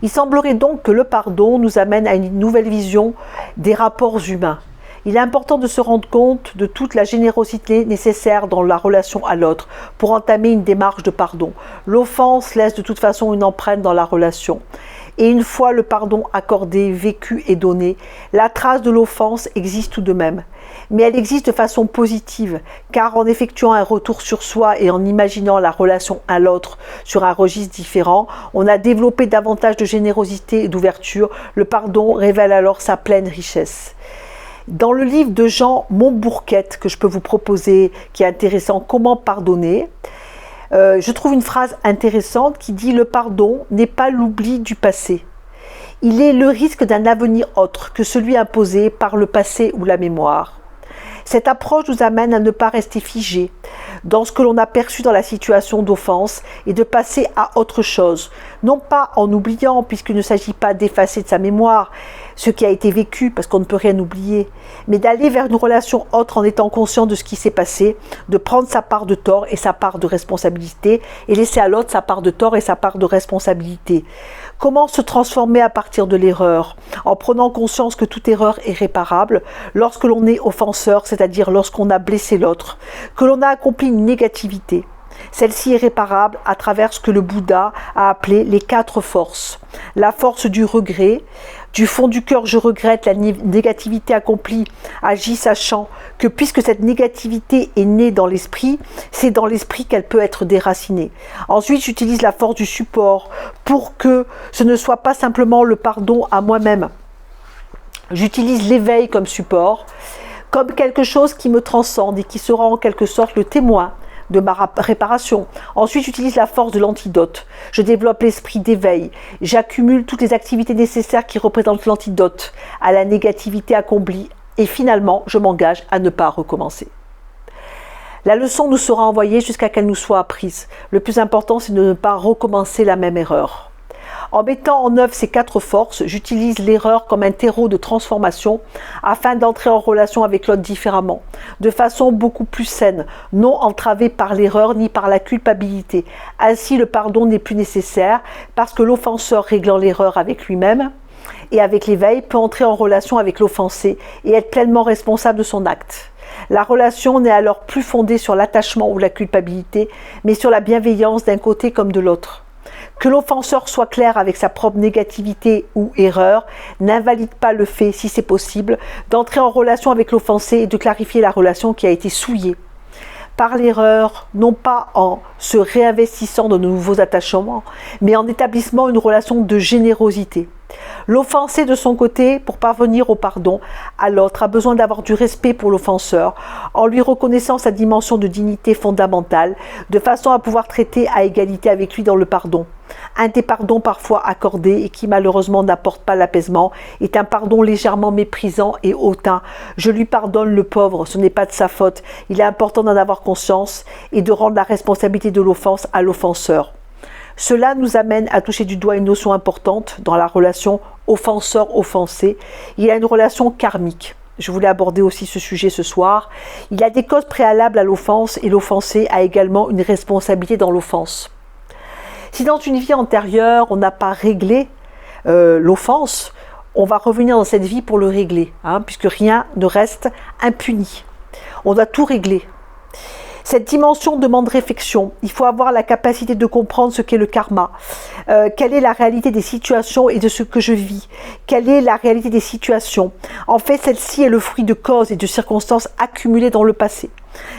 Il semblerait donc que le pardon nous amène à une nouvelle vision des rapports humains. Il est important de se rendre compte de toute la générosité nécessaire dans la relation à l'autre pour entamer une démarche de pardon. L'offense laisse de toute façon une empreinte dans la relation. Et une fois le pardon accordé, vécu et donné, la trace de l'offense existe tout de même. Mais elle existe de façon positive, car en effectuant un retour sur soi et en imaginant la relation à l'autre sur un registre différent, on a développé davantage de générosité et d'ouverture. Le pardon révèle alors sa pleine richesse. Dans le livre de Jean Montbourquette, que je peux vous proposer, qui est intéressant, Comment pardonner, je trouve une phrase intéressante qui dit « Le pardon n'est pas l'oubli du passé. Il est le risque d'un avenir autre que celui imposé par le passé ou la mémoire. » Cette approche nous amène à ne pas rester figé dans ce que l'on a perçu dans la situation d'offense et de passer à autre chose, non pas en oubliant, puisqu'il ne s'agit pas d'effacer de sa mémoire ce qui a été vécu, parce qu'on ne peut rien oublier, mais d'aller vers une relation autre en étant conscient de ce qui s'est passé, de prendre sa part de tort et sa part de responsabilité, et laisser à l'autre sa part de tort et sa part de responsabilité. Comment se transformer à partir de l'erreur? En prenant conscience que toute erreur est réparable lorsque l'on est offenseur, c'est-à-dire lorsqu'on a blessé l'autre, que l'on a accompli une négativité. Celle-ci est réparable à travers ce que le Bouddha a appelé les 4 forces. La force du regret, du fond du cœur je regrette la négativité accomplie, agis sachant que puisque cette négativité est née dans l'esprit, c'est dans l'esprit qu'elle peut être déracinée. Ensuite, j'utilise la force du support pour que ce ne soit pas simplement le pardon à moi-même. J'utilise l'éveil comme support, comme quelque chose qui me transcende et qui sera en quelque sorte le témoin de ma réparation. Ensuite, j'utilise la force de l'antidote. Je développe l'esprit d'éveil. J'accumule toutes les activités nécessaires qui représentent l'antidote à la négativité accomplie. Et finalement, je m'engage à ne pas recommencer. La leçon nous sera envoyée jusqu'à qu'elle nous soit apprise. Le plus important, c'est de ne pas recommencer la même erreur. En mettant en œuvre ces 4 forces, j'utilise l'erreur comme un terreau de transformation afin d'entrer en relation avec l'autre différemment, de façon beaucoup plus saine, non entravée par l'erreur ni par la culpabilité. Ainsi, le pardon n'est plus nécessaire parce que l'offenseur réglant l'erreur avec lui-même et avec l'éveil peut entrer en relation avec l'offensé et être pleinement responsable de son acte. La relation n'est alors plus fondée sur l'attachement ou la culpabilité, mais sur la bienveillance d'un côté comme de l'autre. Que l'offenseur soit clair avec sa propre négativité ou erreur n'invalide pas le fait, si c'est possible, d'entrer en relation avec l'offensé et de clarifier la relation qui a été souillée. par l'erreur, non pas en se réinvestissant dans de nouveaux attachements, mais en établissant une relation de générosité. L'offensé de son côté, pour parvenir au pardon à l'autre, a besoin d'avoir du respect pour l'offenseur, en lui reconnaissant sa dimension de dignité fondamentale, de façon à pouvoir traiter à égalité avec lui dans le pardon. Un des pardons parfois accordés et qui malheureusement n'apporte pas l'apaisement est un pardon légèrement méprisant et hautain. Je lui pardonne le pauvre, ce n'est pas de sa faute. Il est important d'en avoir conscience et de rendre la responsabilité de l'offense à l'offenseur. Cela nous amène à toucher du doigt une notion importante dans la relation offenseur-offensé. Il y a une relation karmique. Je voulais aborder aussi ce sujet ce soir. Il y a des causes préalables à l'offense et l'offensé a également une responsabilité dans l'offense. Si dans une vie antérieure, on n'a pas réglé l'offense, on va revenir dans cette vie pour le régler, puisque rien ne reste impuni. On doit tout régler. Cette dimension demande réflexion. Il faut avoir la capacité de comprendre ce qu'est le karma. Quelle est la réalité des situations et de ce que je vis? Quelle est la réalité des situations? En fait, celle-ci est le fruit de causes et de circonstances accumulées dans le passé.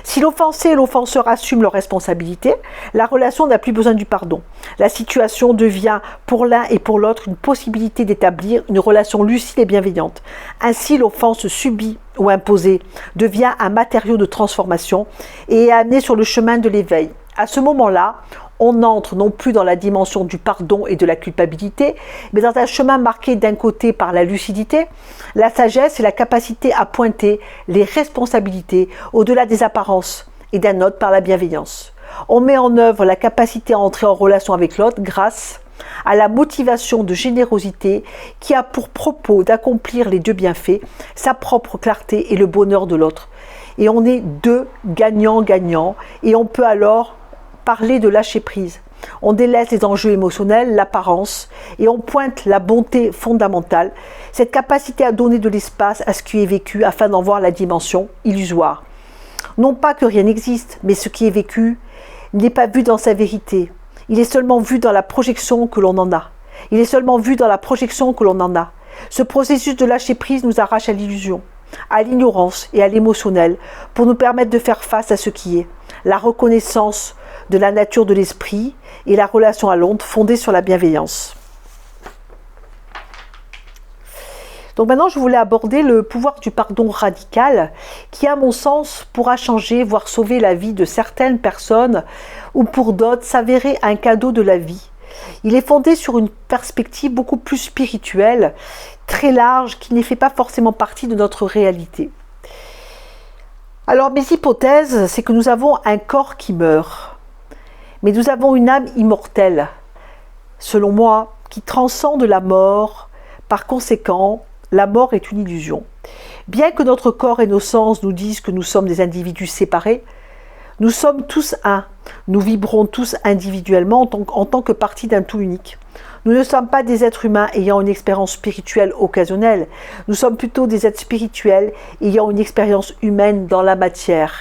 Si l'offensé et l'offenseur assument leurs responsabilités, la relation n'a plus besoin du pardon. La situation devient pour l'un et pour l'autre une possibilité d'établir une relation lucide et bienveillante. Ainsi, l'offense subie ou imposée devient un matériau de transformation et est amenée sur le chemin de l'éveil. À ce moment-là, on entre non plus dans la dimension du pardon et de la culpabilité, mais dans un chemin marqué d'un côté par la lucidité, la sagesse et la capacité à pointer les responsabilités au-delà des apparences, et d'un autre par la bienveillance. On met en œuvre la capacité à entrer en relation avec l'autre grâce à la motivation de générosité qui a pour propos d'accomplir les deux bienfaits, sa propre clarté et le bonheur de l'autre. Et on est deux gagnants-gagnants, et on peut alors parler de lâcher prise. On délaisse les enjeux émotionnels, l'apparence, et on pointe la bonté fondamentale, cette capacité à donner de l'espace à ce qui est vécu afin d'en voir la dimension illusoire. Non pas que rien n'existe, mais ce qui est vécu n'est pas vu dans sa vérité. Il est seulement vu dans la projection que l'on en a. Il est seulement vu dans la projection que l'on en a. Ce processus de lâcher prise nous arrache à l'illusion, à l'ignorance et à l'émotionnel pour nous permettre de faire face à ce qui est. La reconnaissance de la nature de l'esprit et la relation à l'onde fondée sur la bienveillance. Donc maintenant, je voulais aborder le pouvoir du pardon radical qui, à mon sens, pourra changer, voire sauver la vie de certaines personnes ou pour d'autres s'avérer un cadeau de la vie. Il est fondé sur une perspective beaucoup plus spirituelle, très large, qui ne fait pas forcément partie de notre réalité. Alors mes hypothèses, c'est que nous avons un corps qui meurt, mais nous avons une âme immortelle, selon moi, qui transcende la mort. Par conséquent, la mort est une illusion. Bien que notre corps et nos sens nous disent que nous sommes des individus séparés, nous sommes tous un. Nous vibrons tous individuellement en tant que partie d'un tout unique. Nous ne sommes pas des êtres humains ayant une expérience spirituelle occasionnelle. Nous sommes plutôt des êtres spirituels ayant une expérience humaine dans la matière.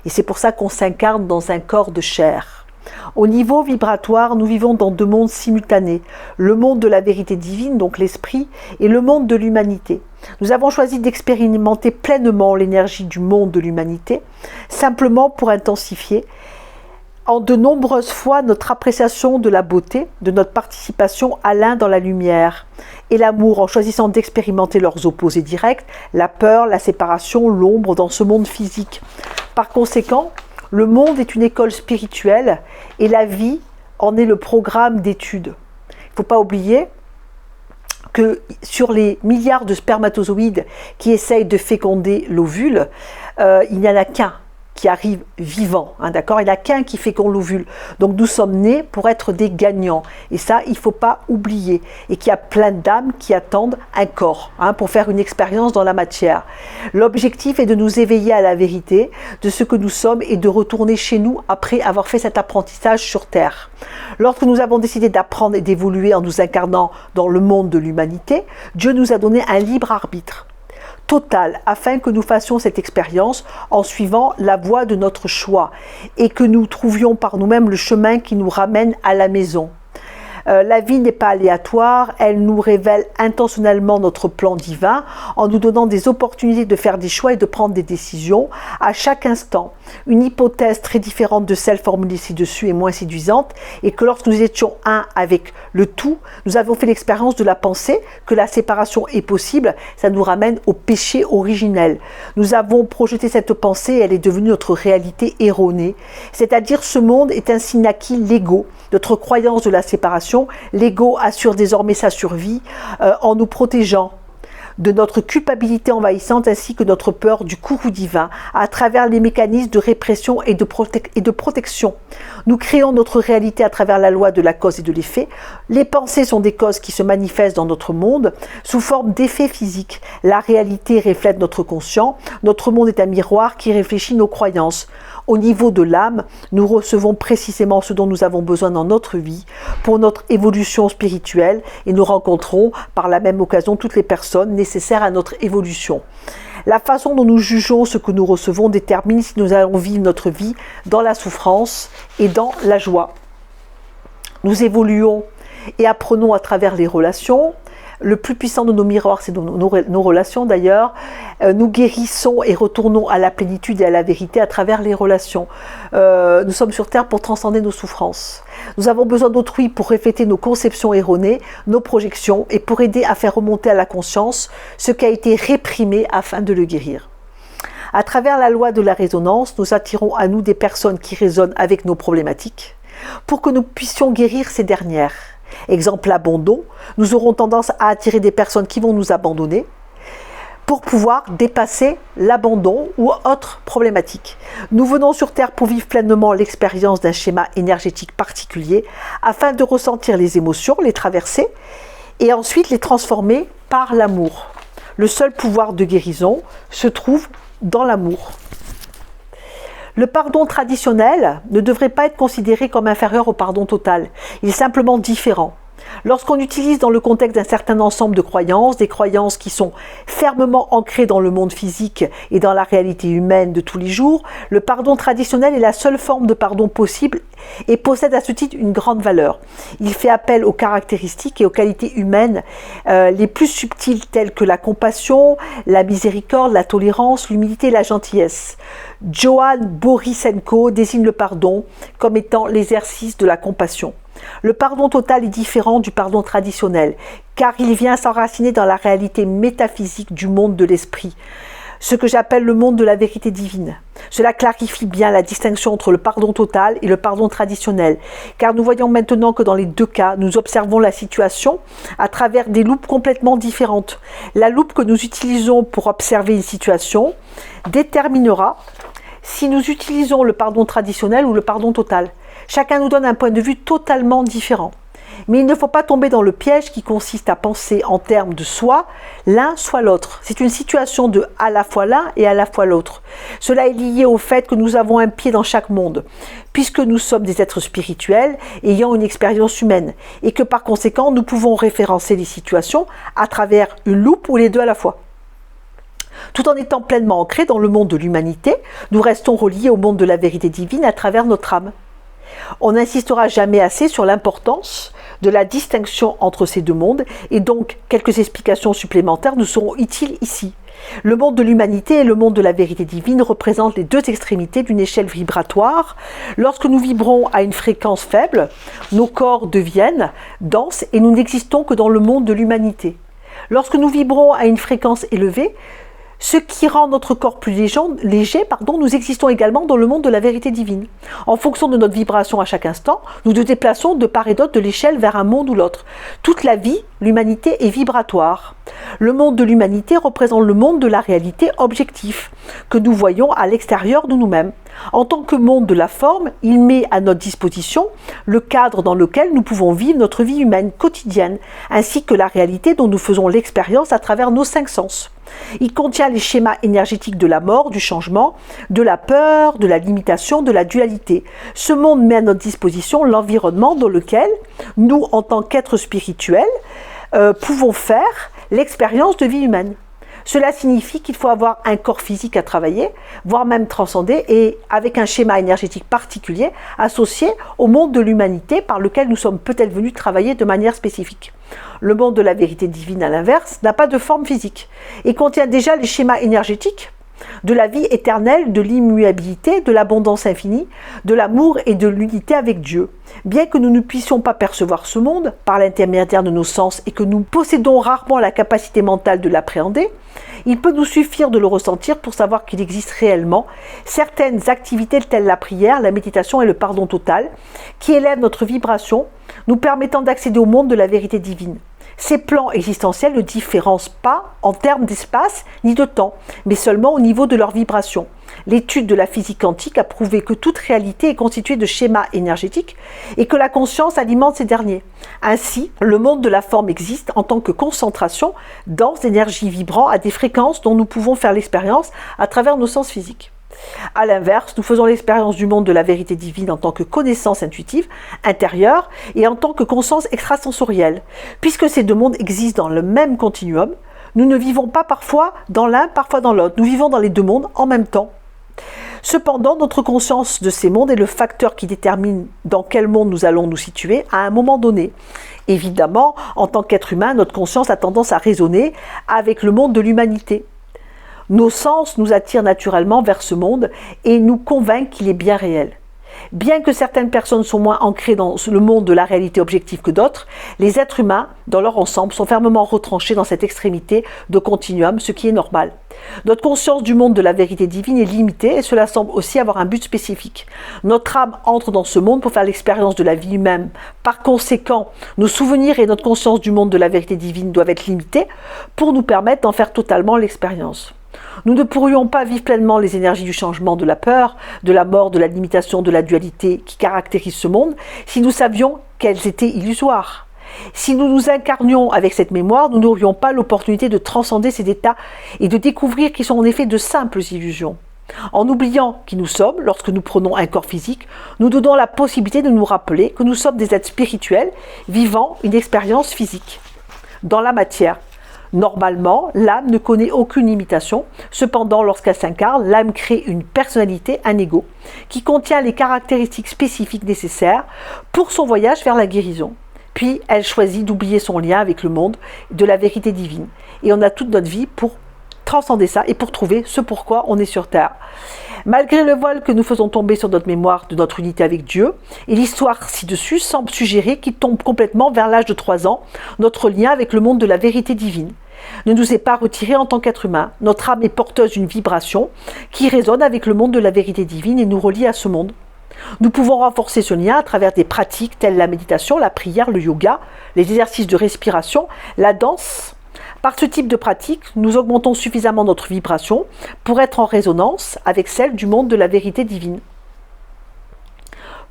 Et c'est pour ça qu'on s'incarne dans un corps de chair. Au niveau vibratoire, nous vivons dans deux mondes simultanés. Le monde de la vérité divine, donc l'esprit, et le monde de l'humanité. Nous avons choisi d'expérimenter pleinement l'énergie du monde de l'humanité, simplement pour intensifier en de nombreuses fois notre appréciation de la beauté, de notre participation à l'un dans la lumière, et l'amour en choisissant d'expérimenter leurs opposés directs, la peur, la séparation, l'ombre dans ce monde physique. Par conséquent, le monde est une école spirituelle et la vie en est le programme d'études. Il ne faut pas oublier que sur les milliards de spermatozoïdes qui essayent de féconder l'ovule, il n'y en a qu'un qui arrive vivant, d'accord? Il n'y en a qu'un qui féconde l'ovule. Donc nous sommes nés pour être des gagnants. Et ça, il ne faut pas oublier. Et qu'il y a plein d'âmes qui attendent un corps pour faire une expérience dans la matière. L'objectif est de nous éveiller à la vérité de ce que nous sommes et de retourner chez nous après avoir fait cet apprentissage sur Terre. Lorsque nous avons décidé d'apprendre et d'évoluer en nous incarnant dans le monde de l'humanité, Dieu nous a donné un libre arbitre total afin que nous fassions cette expérience en suivant la voie de notre choix et que nous trouvions par nous-mêmes le chemin qui nous ramène à la maison. La vie n'est pas aléatoire, elle nous révèle intentionnellement notre plan divin en nous donnant des opportunités de faire des choix et de prendre des décisions à chaque instant. Une hypothèse très différente de celle formulée ci-dessus et moins séduisante est que lorsque nous étions un avec le tout, nous avons fait l'expérience de la pensée que la séparation est possible. Ça nous ramène au péché originel. Nous avons projeté cette pensée et elle est devenue notre réalité erronée. C'est-à-dire ce monde est ainsi naquit l'ego, notre croyance de la séparation. L'ego assure désormais sa survie en nous protégeant de notre culpabilité envahissante ainsi que notre peur du courroux divin à travers les mécanismes de répression et de protection. Nous créons notre réalité à travers la loi de la cause et de l'effet. Les pensées sont des causes qui se manifestent dans notre monde sous forme d'effets physiques. La réalité reflète notre conscient. Notre monde est un miroir qui réfléchit nos croyances. Au niveau de l'âme, nous recevons précisément ce dont nous avons besoin dans notre vie pour notre évolution spirituelle et nous rencontrons par la même occasion toutes les personnes nécessaires à notre évolution. La façon dont nous jugeons ce que nous recevons détermine si nous allons vivre notre vie dans la souffrance et dans la joie. Nous évoluons et apprenons à travers les relations. Le plus puissant de nos miroirs, c'est nos relations d'ailleurs. Nous guérissons et retournons à la plénitude et à la vérité à travers les relations. Nous sommes sur Terre pour transcender nos souffrances. Nous avons besoin d'autrui pour refléter nos conceptions erronées, nos projections et pour aider à faire remonter à la conscience ce qui a été réprimé afin de le guérir. À travers la loi de la résonance, nous attirons à nous des personnes qui résonnent avec nos problématiques pour que nous puissions guérir ces dernières. Exemple, l'abandon, nous aurons tendance à attirer des personnes qui vont nous abandonner pour pouvoir dépasser l'abandon ou autre problématique. Nous venons sur Terre pour vivre pleinement l'expérience d'un schéma énergétique particulier afin de ressentir les émotions, les traverser et ensuite les transformer par l'amour. Le seul pouvoir de guérison se trouve dans l'amour. Le pardon traditionnel ne devrait pas être considéré comme inférieur au pardon total. Il est simplement différent. Lorsqu'on utilise dans le contexte d'un certain ensemble de croyances, des croyances qui sont fermement ancrées dans le monde physique et dans la réalité humaine de tous les jours, le pardon traditionnel est la seule forme de pardon possible et possède à ce titre une grande valeur. Il fait appel aux caractéristiques et aux qualités humaines les plus subtiles telles que la compassion, la miséricorde, la tolérance, l'humilité et la gentillesse. Johann Borysenko désigne le pardon comme étant l'exercice de la compassion. Le pardon total est différent du pardon traditionnel, car il vient s'enraciner dans la réalité métaphysique du monde de l'esprit, ce que j'appelle le monde de la vérité divine. Cela clarifie bien la distinction entre le pardon total et le pardon traditionnel, car nous voyons maintenant que dans les deux cas, nous observons la situation à travers des loupes complètement différentes. La loupe que nous utilisons pour observer une situation déterminera si nous utilisons le pardon traditionnel ou le pardon total. Chacun nous donne un point de vue totalement différent. Mais il ne faut pas tomber dans le piège qui consiste à penser en termes de soit l'un, soit l'autre. C'est une situation de à la fois l'un et à la fois l'autre. Cela est lié au fait que nous avons un pied dans chaque monde, puisque nous sommes des êtres spirituels ayant une expérience humaine, et que par conséquent, nous pouvons référencer les situations à travers une loupe ou les deux à la fois. Tout en étant pleinement ancrés dans le monde de l'humanité, nous restons reliés au monde de la vérité divine à travers notre âme. On n'insistera jamais assez sur l'importance de la distinction entre ces deux mondes et donc quelques explications supplémentaires nous seront utiles ici. Le monde de l'humanité et le monde de la vérité divine représentent les deux extrémités d'une échelle vibratoire. Lorsque nous vibrons à une fréquence faible, nos corps deviennent denses et nous n'existons que dans le monde de l'humanité. Lorsque nous vibrons à une fréquence élevée, ce qui rend notre corps plus léger, nous existons également dans le monde de la vérité divine. En fonction de notre vibration à chaque instant, nous nous déplaçons de part et d'autre de l'échelle vers un monde ou l'autre. Toute la vie, l'humanité est vibratoire. Le monde de l'humanité représente le monde de la réalité objectif, que nous voyons à l'extérieur de nous-mêmes. En tant que monde de la forme, il met à notre disposition le cadre dans lequel nous pouvons vivre notre vie humaine quotidienne, ainsi que la réalité dont nous faisons l'expérience à travers nos 5 sens. Il contient les schémas énergétiques de la mort, du changement, de la peur, de la limitation, de la dualité. Ce monde met à notre disposition l'environnement dans lequel nous, en tant qu'êtres spirituels, pouvons faire l'expérience de vie humaine. Cela signifie qu'il faut avoir un corps physique à travailler, voire même transcender, et avec un schéma énergétique particulier associé au monde de l'humanité par lequel nous sommes peut-être venus travailler de manière spécifique. Le monde de la vérité divine, à l'inverse, n'a pas de forme physique et contient déjà les schémas énergétiques de la vie éternelle, de l'immuabilité, de l'abondance infinie, de l'amour et de l'unité avec Dieu. Bien que nous ne puissions pas percevoir ce monde par l'intermédiaire de nos sens et que nous possédons rarement la capacité mentale de l'appréhender, il peut nous suffire de le ressentir pour savoir qu'il existe réellement certaines activités telles la prière, la méditation et le pardon total qui élèvent notre vibration, nous permettant d'accéder au monde de la vérité divine. Ces plans existentiels ne différencient pas en termes d'espace ni de temps, mais seulement au niveau de leur vibration. L'étude de la physique quantique a prouvé que toute réalité est constituée de schémas énergétiques et que la conscience alimente ces derniers. Ainsi, le monde de la forme existe en tant que concentration dense d'énergie vibrant à des fréquences dont nous pouvons faire l'expérience à travers nos sens physiques. A l'inverse, nous faisons l'expérience du monde de la vérité divine en tant que connaissance intuitive, intérieure, et en tant que conscience extrasensorielle. Puisque ces deux mondes existent dans le même continuum, nous ne vivons pas parfois dans l'un, parfois dans l'autre. Nous vivons dans les deux mondes en même temps. Cependant, notre conscience de ces mondes est le facteur qui détermine dans quel monde nous allons nous situer à un moment donné. Évidemment, en tant qu'être humain, notre conscience a tendance à résonner avec le monde de l'humanité. Nos sens nous attirent naturellement vers ce monde et nous convainquent qu'il est bien réel. Bien que certaines personnes sont moins ancrées dans le monde de la réalité objective que d'autres, les êtres humains, dans leur ensemble, sont fermement retranchés dans cette extrémité de continuum, ce qui est normal. Notre conscience du monde de la vérité divine est limitée et cela semble aussi avoir un but spécifique. Notre âme entre dans ce monde pour faire l'expérience de la vie humaine. Par conséquent, nos souvenirs et notre conscience du monde de la vérité divine doivent être limités pour nous permettre d'en faire totalement l'expérience. Nous ne pourrions pas vivre pleinement les énergies du changement, de la peur, de la mort, de la limitation, de la dualité qui caractérisent ce monde si nous savions qu'elles étaient illusoires. Si nous nous incarnions avec cette mémoire, nous n'aurions pas l'opportunité de transcender ces états et de découvrir qu'ils sont en effet de simples illusions. En oubliant qui nous sommes, lorsque nous prenons un corps physique, nous donnons la possibilité de nous rappeler que nous sommes des êtres spirituels vivant une expérience physique dans la matière. Normalement, l'âme ne connaît aucune limitation. Cependant, lorsqu'elle s'incarne, l'âme crée une personnalité, un ego, qui contient les caractéristiques spécifiques nécessaires pour son voyage vers la guérison. Puis, elle choisit d'oublier son lien avec le monde de la vérité divine. Et on a toute notre vie pour transcender ça et pour trouver ce pourquoi on est sur Terre. Malgré le voile que nous faisons tomber sur notre mémoire de notre unité avec Dieu, et l'histoire ci-dessus semble suggérer qu'il tombe complètement vers l'âge de 3 ans, notre lien avec le monde de la vérité divine ne nous est pas retiré en tant qu'être humain. Notre âme est porteuse d'une vibration qui résonne avec le monde de la vérité divine et nous relie à ce monde. Nous pouvons renforcer ce lien à travers des pratiques telles la méditation, la prière, le yoga, les exercices de respiration, la danse. Par ce type de pratique, nous augmentons suffisamment notre vibration pour être en résonance avec celle du monde de la vérité divine.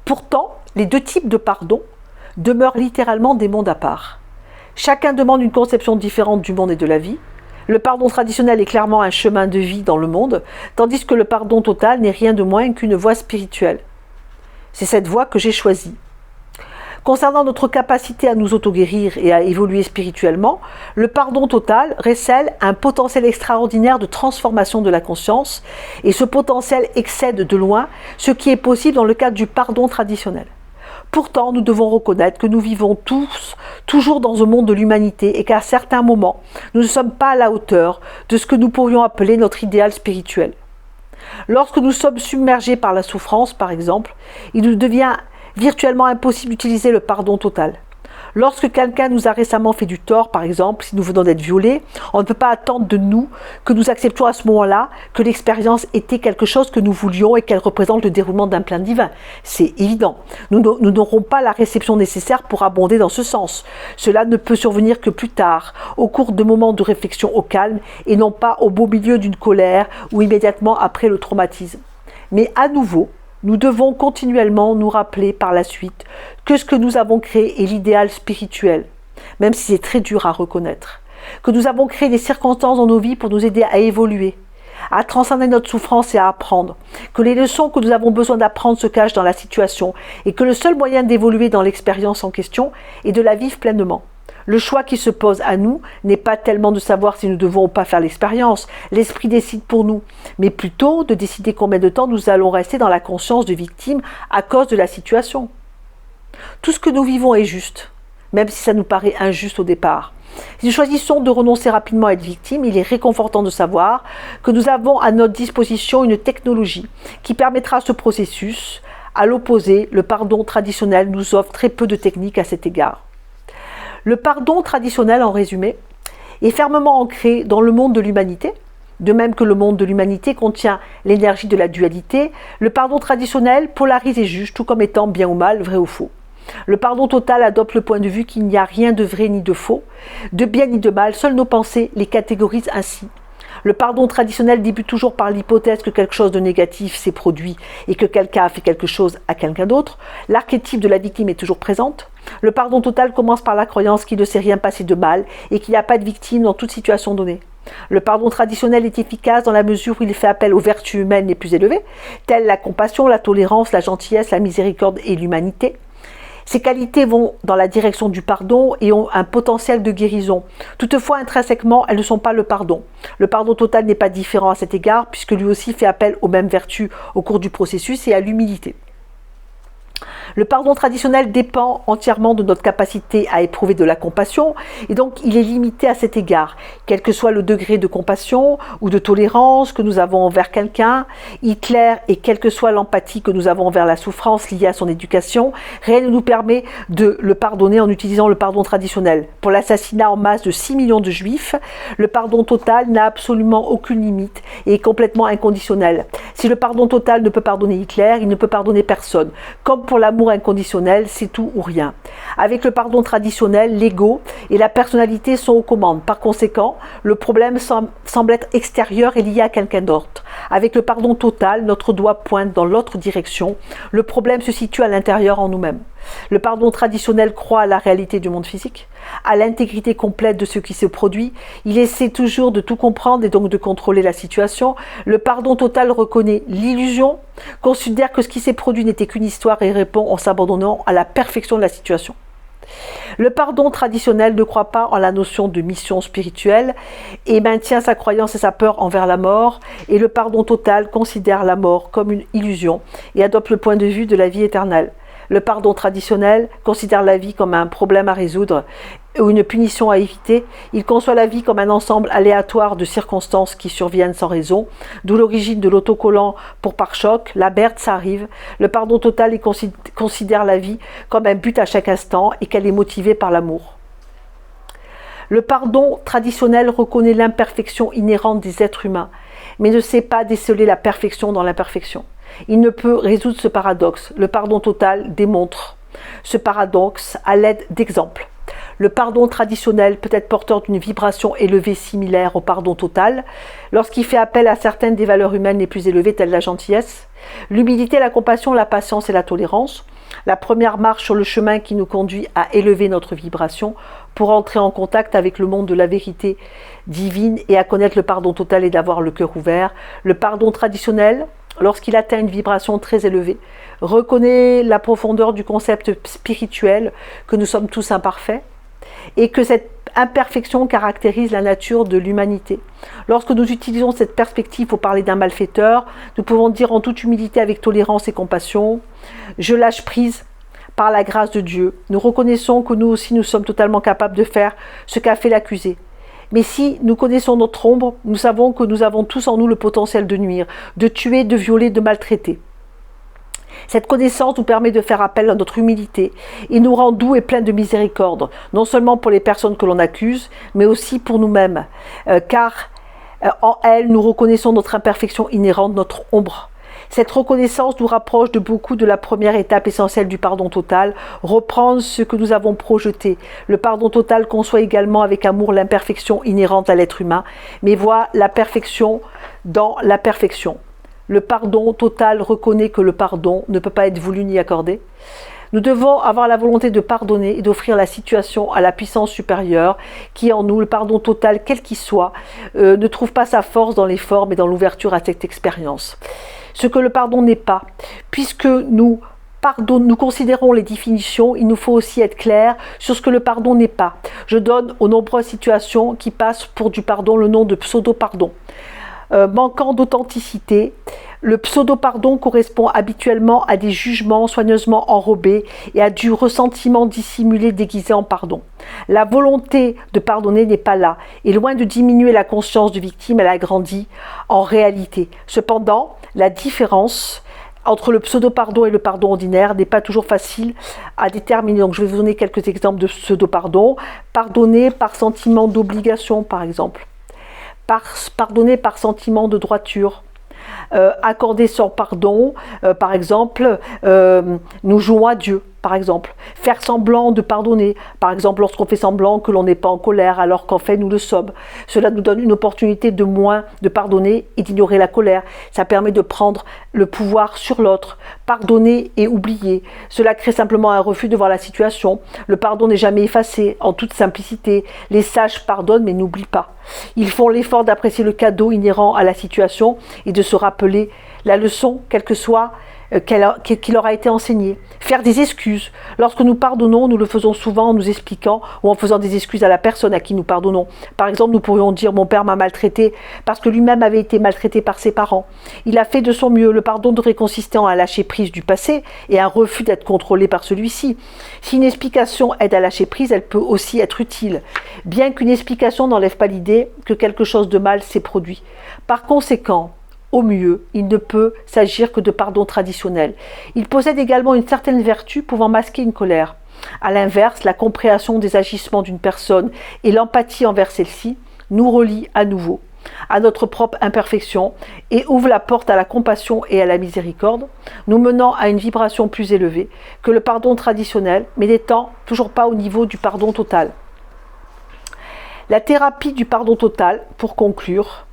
Pourtant, les deux types de pardon demeurent littéralement des mondes à part. Chacun demande une conception différente du monde et de la vie. Le pardon traditionnel est clairement un chemin de vie dans le monde, tandis que le pardon total n'est rien de moins qu'une voie spirituelle. C'est cette voie que j'ai choisie. Concernant notre capacité à nous auto-guérir et à évoluer spirituellement, le pardon total recèle un potentiel extraordinaire de transformation de la conscience et ce potentiel excède de loin ce qui est possible dans le cadre du pardon traditionnel. Pourtant, nous devons reconnaître que nous vivons tous toujours dans un monde de l'humanité et qu'à certains moments, nous ne sommes pas à la hauteur de ce que nous pourrions appeler notre idéal spirituel. Lorsque nous sommes submergés par la souffrance, par exemple, il nous devient virtuellement impossible d'utiliser le pardon total. Lorsque quelqu'un nous a récemment fait du tort, par exemple, si nous venons d'être violés, on ne peut pas attendre de nous que nous acceptions à ce moment-là que l'expérience était quelque chose que nous voulions et qu'elle représente le déroulement d'un plan divin. C'est évident. Nous n'aurons pas la réception nécessaire pour abonder dans ce sens. Cela ne peut survenir que plus tard, au cours de moments de réflexion au calme et non pas au beau milieu d'une colère ou immédiatement après le traumatisme. Mais à nouveau, nous devons continuellement nous rappeler par la suite que ce que nous avons créé est l'idéal spirituel, même si c'est très dur à reconnaître. Que nous avons créé des circonstances dans nos vies pour nous aider à évoluer, à transcender notre souffrance et à apprendre. Que les leçons que nous avons besoin d'apprendre se cachent dans la situation et que le seul moyen d'évoluer dans l'expérience en question est de la vivre pleinement. Le choix qui se pose à nous n'est pas tellement de savoir si nous devons ou pas faire l'expérience, l'esprit décide pour nous, mais plutôt de décider combien de temps nous allons rester dans la conscience de victime à cause de la situation. Tout ce que nous vivons est juste, même si ça nous paraît injuste au départ. Si nous choisissons de renoncer rapidement à être victime, il est réconfortant de savoir que nous avons à notre disposition une technologie qui permettra ce processus. À l'opposé, le pardon traditionnel nous offre très peu de techniques à cet égard. Le pardon traditionnel, en résumé, est fermement ancré dans le monde de l'humanité. De même que le monde de l'humanité contient l'énergie de la dualité, le pardon traditionnel polarise et juge tout comme étant bien ou mal, vrai ou faux. Le pardon total adopte le point de vue qu'il n'y a rien de vrai ni de faux, de bien ni de mal, seules nos pensées les catégorisent ainsi. Le pardon traditionnel débute toujours par l'hypothèse que quelque chose de négatif s'est produit et que quelqu'un a fait quelque chose à quelqu'un d'autre. L'archétype de la victime est toujours présente. Le pardon total commence par la croyance qu'il ne s'est rien passé de mal et qu'il n'y a pas de victime dans toute situation donnée. Le pardon traditionnel est efficace dans la mesure où il fait appel aux vertus humaines les plus élevées, telles la compassion, la tolérance, la gentillesse, la miséricorde et l'humanité. Ces qualités vont dans la direction du pardon et ont un potentiel de guérison. Toutefois, intrinsèquement, elles ne sont pas le pardon. Le pardon total n'est pas différent à cet égard, puisque lui aussi fait appel aux mêmes vertus au cours du processus et à l'humilité. Le pardon traditionnel dépend entièrement de notre capacité à éprouver de la compassion et donc il est limité à cet égard. Quel que soit le degré de compassion ou de tolérance que nous avons envers quelqu'un, Hitler et quelle que soit l'empathie que nous avons envers la souffrance liée à son éducation, rien ne nous permet de le pardonner en utilisant le pardon traditionnel. Pour l'assassinat en masse de 6 millions de juifs, le pardon total n'a absolument aucune limite et est complètement inconditionnel. Si le pardon total ne peut pardonner Hitler, il ne peut pardonner personne. Comme pour l'amour inconditionnel, c'est tout ou rien. Avec le pardon traditionnel, l'ego et la personnalité sont aux commandes. Par conséquent, le problème semble être extérieur et lié à quelqu'un d'autre. Avec le pardon total, notre doigt pointe dans l'autre direction. Le problème se situe à l'intérieur en nous-mêmes. Le pardon traditionnel croit à la réalité du monde physique, à l'intégrité complète de ce qui se produit. Il essaie toujours de tout comprendre et donc de contrôler la situation. Le pardon total reconnaît l'illusion, considère que ce qui s'est produit n'était qu'une histoire et répond en s'abandonnant à la perfection de la situation. Le pardon traditionnel ne croit pas en la notion de mission spirituelle et maintient sa croyance et sa peur envers la mort. Et le pardon total considère la mort comme une illusion et adopte le point de vue de la vie éternelle. Le pardon traditionnel considère la vie comme un problème à résoudre ou une punition à éviter. Il conçoit la vie comme un ensemble aléatoire de circonstances qui surviennent sans raison, d'où l'origine de l'autocollant pour pare-choc. La berte, ça arrive. Le pardon total considère la vie comme un but à chaque instant et qu'elle est motivée par l'amour. Le pardon traditionnel reconnaît l'imperfection inhérente des êtres humains, mais ne sait pas déceler la perfection dans l'imperfection. Il ne peut résoudre ce paradoxe. Le pardon total démontre ce paradoxe à l'aide d'exemples. Le pardon traditionnel peut être porteur d'une vibration élevée similaire au pardon total, lorsqu'il fait appel à certaines des valeurs humaines les plus élevées, telles la gentillesse, l'humilité, la compassion, la patience et la tolérance. La première marche sur le chemin qui nous conduit à élever notre vibration pour entrer en contact avec le monde de la vérité divine et à connaître le pardon total et d'avoir le cœur ouvert. Le pardon traditionnel, lorsqu'il atteint une vibration très élevée, reconnaît la profondeur du concept spirituel que nous sommes tous imparfaits et que cette imperfection caractérise la nature de l'humanité. Lorsque nous utilisons cette perspective pour parler d'un malfaiteur, nous pouvons dire en toute humilité avec tolérance et compassion « Je lâche prise par la grâce de Dieu. Nous reconnaissons que nous aussi nous sommes totalement capables de faire ce qu'a fait l'accusé. Mais si nous connaissons notre ombre, nous savons que nous avons tous en nous le potentiel de nuire, de tuer, de violer, de maltraiter. Cette connaissance nous permet de faire appel à notre humilité et nous rend doux et pleins de miséricorde, non seulement pour les personnes que l'on accuse, mais aussi pour nous-mêmes, car en elles, nous reconnaissons notre imperfection inhérente, notre ombre. Cette reconnaissance nous rapproche de beaucoup de la première étape essentielle du pardon total, reprendre ce que nous avons projeté. Le pardon total conçoit également avec amour l'imperfection inhérente à l'être humain, mais voit la perfection dans la perfection. Le pardon total reconnaît que le pardon ne peut pas être voulu ni accordé. Nous devons avoir la volonté de pardonner et d'offrir la situation à la puissance supérieure qui est en nous. Le pardon total, quel qu'il soit, ne trouve pas sa force dans l'effort mais dans l'ouverture à cette expérience. Ce que le pardon n'est pas, puisque nous considérons les définitions, il nous faut aussi être clair sur ce que le pardon n'est pas. Je donne aux nombreuses situations qui passent pour du pardon le nom de pseudo-pardon. Manquant d'authenticité, Le pseudo-pardon correspond habituellement à des jugements soigneusement enrobés et à du ressentiment dissimulé déguisé en pardon. La volonté de pardonner n'est pas là, et loin de diminuer la conscience de victime, elle a grandi en réalité. Cependant, la différence entre le pseudo-pardon et le pardon ordinaire n'est pas toujours facile à déterminer. Donc je vais vous donner quelques exemples de pseudo-pardon. Pardonner par sentiment d'obligation, par exemple. Pardonner par sentiment de droiture. Accorder sans pardon, par exemple, nous jouons à Dieu, par exemple. Faire semblant de pardonner, par exemple, lorsqu'on fait semblant que l'on n'est pas en colère, alors qu'en fait nous le sommes. Cela nous donne une opportunité de moins de pardonner et d'ignorer la colère. Ça permet de prendre le pouvoir sur l'autre. Pardonner et oublier. Cela crée simplement un refus de voir la situation. Le pardon n'est jamais effacé, en toute simplicité. Les sages pardonnent mais n'oublient pas. Ils font l'effort d'apprécier le cadeau inhérent à la situation et de se rappeler la leçon, quelle que soit qui leur a été enseignée. Faire des excuses. Lorsque nous pardonnons, nous le faisons souvent en nous expliquant ou en faisant des excuses à la personne à qui nous pardonnons. Par exemple, nous pourrions dire « Mon père m'a maltraité parce que lui-même avait été maltraité par ses parents. Il a fait de son mieux. » Le pardon devrait consister en un lâcher-prise du passé et un refus d'être contrôlé par celui-ci. Si une explication aide à lâcher prise, elle peut aussi être utile, bien qu'une explication n'enlève pas l'idée que quelque chose de mal s'est produit. Par conséquent, au mieux, il ne peut s'agir que de pardon traditionnel. Il possède également une certaine vertu pouvant masquer une colère. A l'inverse, la compréhension des agissements d'une personne et l'empathie envers celle-ci nous relient à nouveau à notre propre imperfection et ouvre la porte à la compassion et à la miséricorde, nous menant à une vibration plus élevée que le pardon traditionnel, mais n'étant toujours pas au niveau du pardon total. La thérapie du pardon total, pour conclure,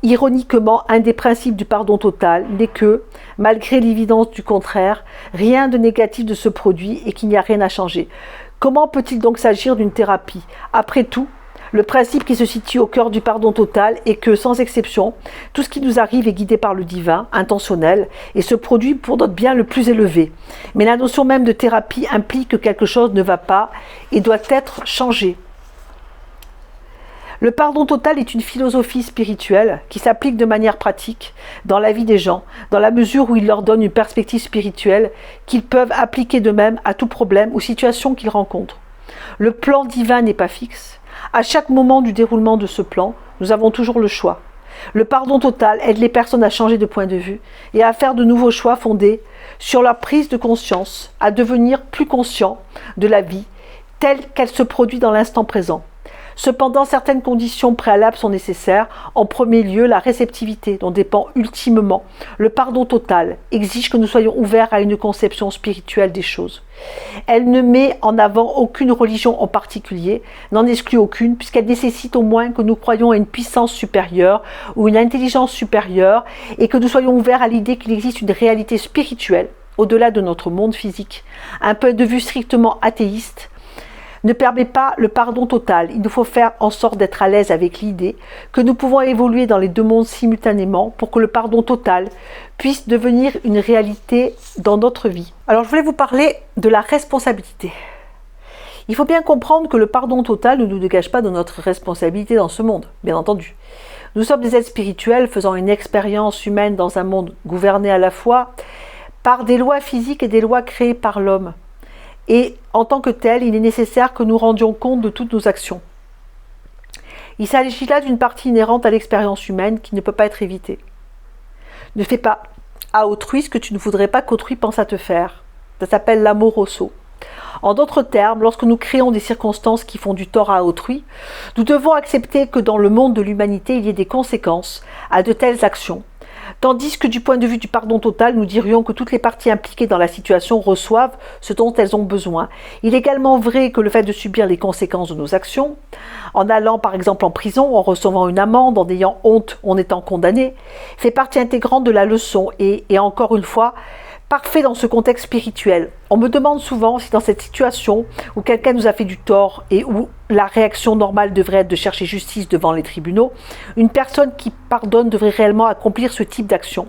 ironiquement, un des principes du pardon total n'est que, malgré l'évidence du contraire, rien de négatif ne se produit et qu'il n'y a rien à changer. Comment peut-il donc s'agir d'une thérapie? Après tout, le principe qui se situe au cœur du pardon total est que, sans exception, tout ce qui nous arrive est guidé par le divin, intentionnel, et se produit pour notre bien le plus élevé. Mais la notion même de thérapie implique que quelque chose ne va pas et doit être changé. Le pardon total est une philosophie spirituelle qui s'applique de manière pratique dans la vie des gens, dans la mesure où il leur donne une perspective spirituelle qu'ils peuvent appliquer d'eux-mêmes à tout problème ou situation qu'ils rencontrent. Le plan divin n'est pas fixe. À chaque moment du déroulement de ce plan, nous avons toujours le choix. Le pardon total aide les personnes à changer de point de vue et à faire de nouveaux choix fondés sur leur prise de conscience, à devenir plus conscients de la vie telle qu'elle se produit dans l'instant présent. Cependant, certaines conditions préalables sont nécessaires. En premier lieu, la réceptivité, dont dépend ultimement le pardon total, exige que nous soyons ouverts à une conception spirituelle des choses. Elle ne met en avant aucune religion en particulier, n'en exclut aucune, puisqu'elle nécessite au moins que nous croyions à une puissance supérieure ou une intelligence supérieure et que nous soyons ouverts à l'idée qu'il existe une réalité spirituelle au-delà de notre monde physique. Un point de vue strictement athéiste ne permet pas le pardon total. Il nous faut faire en sorte d'être à l'aise avec l'idée que nous pouvons évoluer dans les deux mondes simultanément pour que le pardon total puisse devenir une réalité dans notre vie. Alors je voulais vous parler de la responsabilité. Il faut bien comprendre que le pardon total ne nous dégage pas de notre responsabilité dans ce monde, bien entendu. Nous sommes des êtres spirituels faisant une expérience humaine dans un monde gouverné à la fois par des lois physiques et des lois créées par l'homme. Et en tant que tel, il est nécessaire que nous rendions compte de toutes nos actions. Il s'agit là d'une partie inhérente à l'expérience humaine qui ne peut pas être évitée. Ne fais pas à autrui ce que tu ne voudrais pas qu'autrui pense à te faire. Ça s'appelle l'amoroso. En d'autres termes, lorsque nous créons des circonstances qui font du tort à autrui, nous devons accepter que dans le monde de l'humanité, il y ait des conséquences à de telles actions. Tandis que du point de vue du pardon total, nous dirions que toutes les parties impliquées dans la situation reçoivent ce dont elles ont besoin. Il est également vrai que le fait de subir les conséquences de nos actions, en allant par exemple en prison, en recevant une amende, en ayant honte, en étant condamné, fait partie intégrante de la leçon et encore une fois, parfait dans ce contexte spirituel. On me demande souvent si dans cette situation où quelqu'un nous a fait du tort et où la réaction normale devrait être de chercher justice devant les tribunaux, une personne qui pardonne devrait réellement accomplir ce type d'action.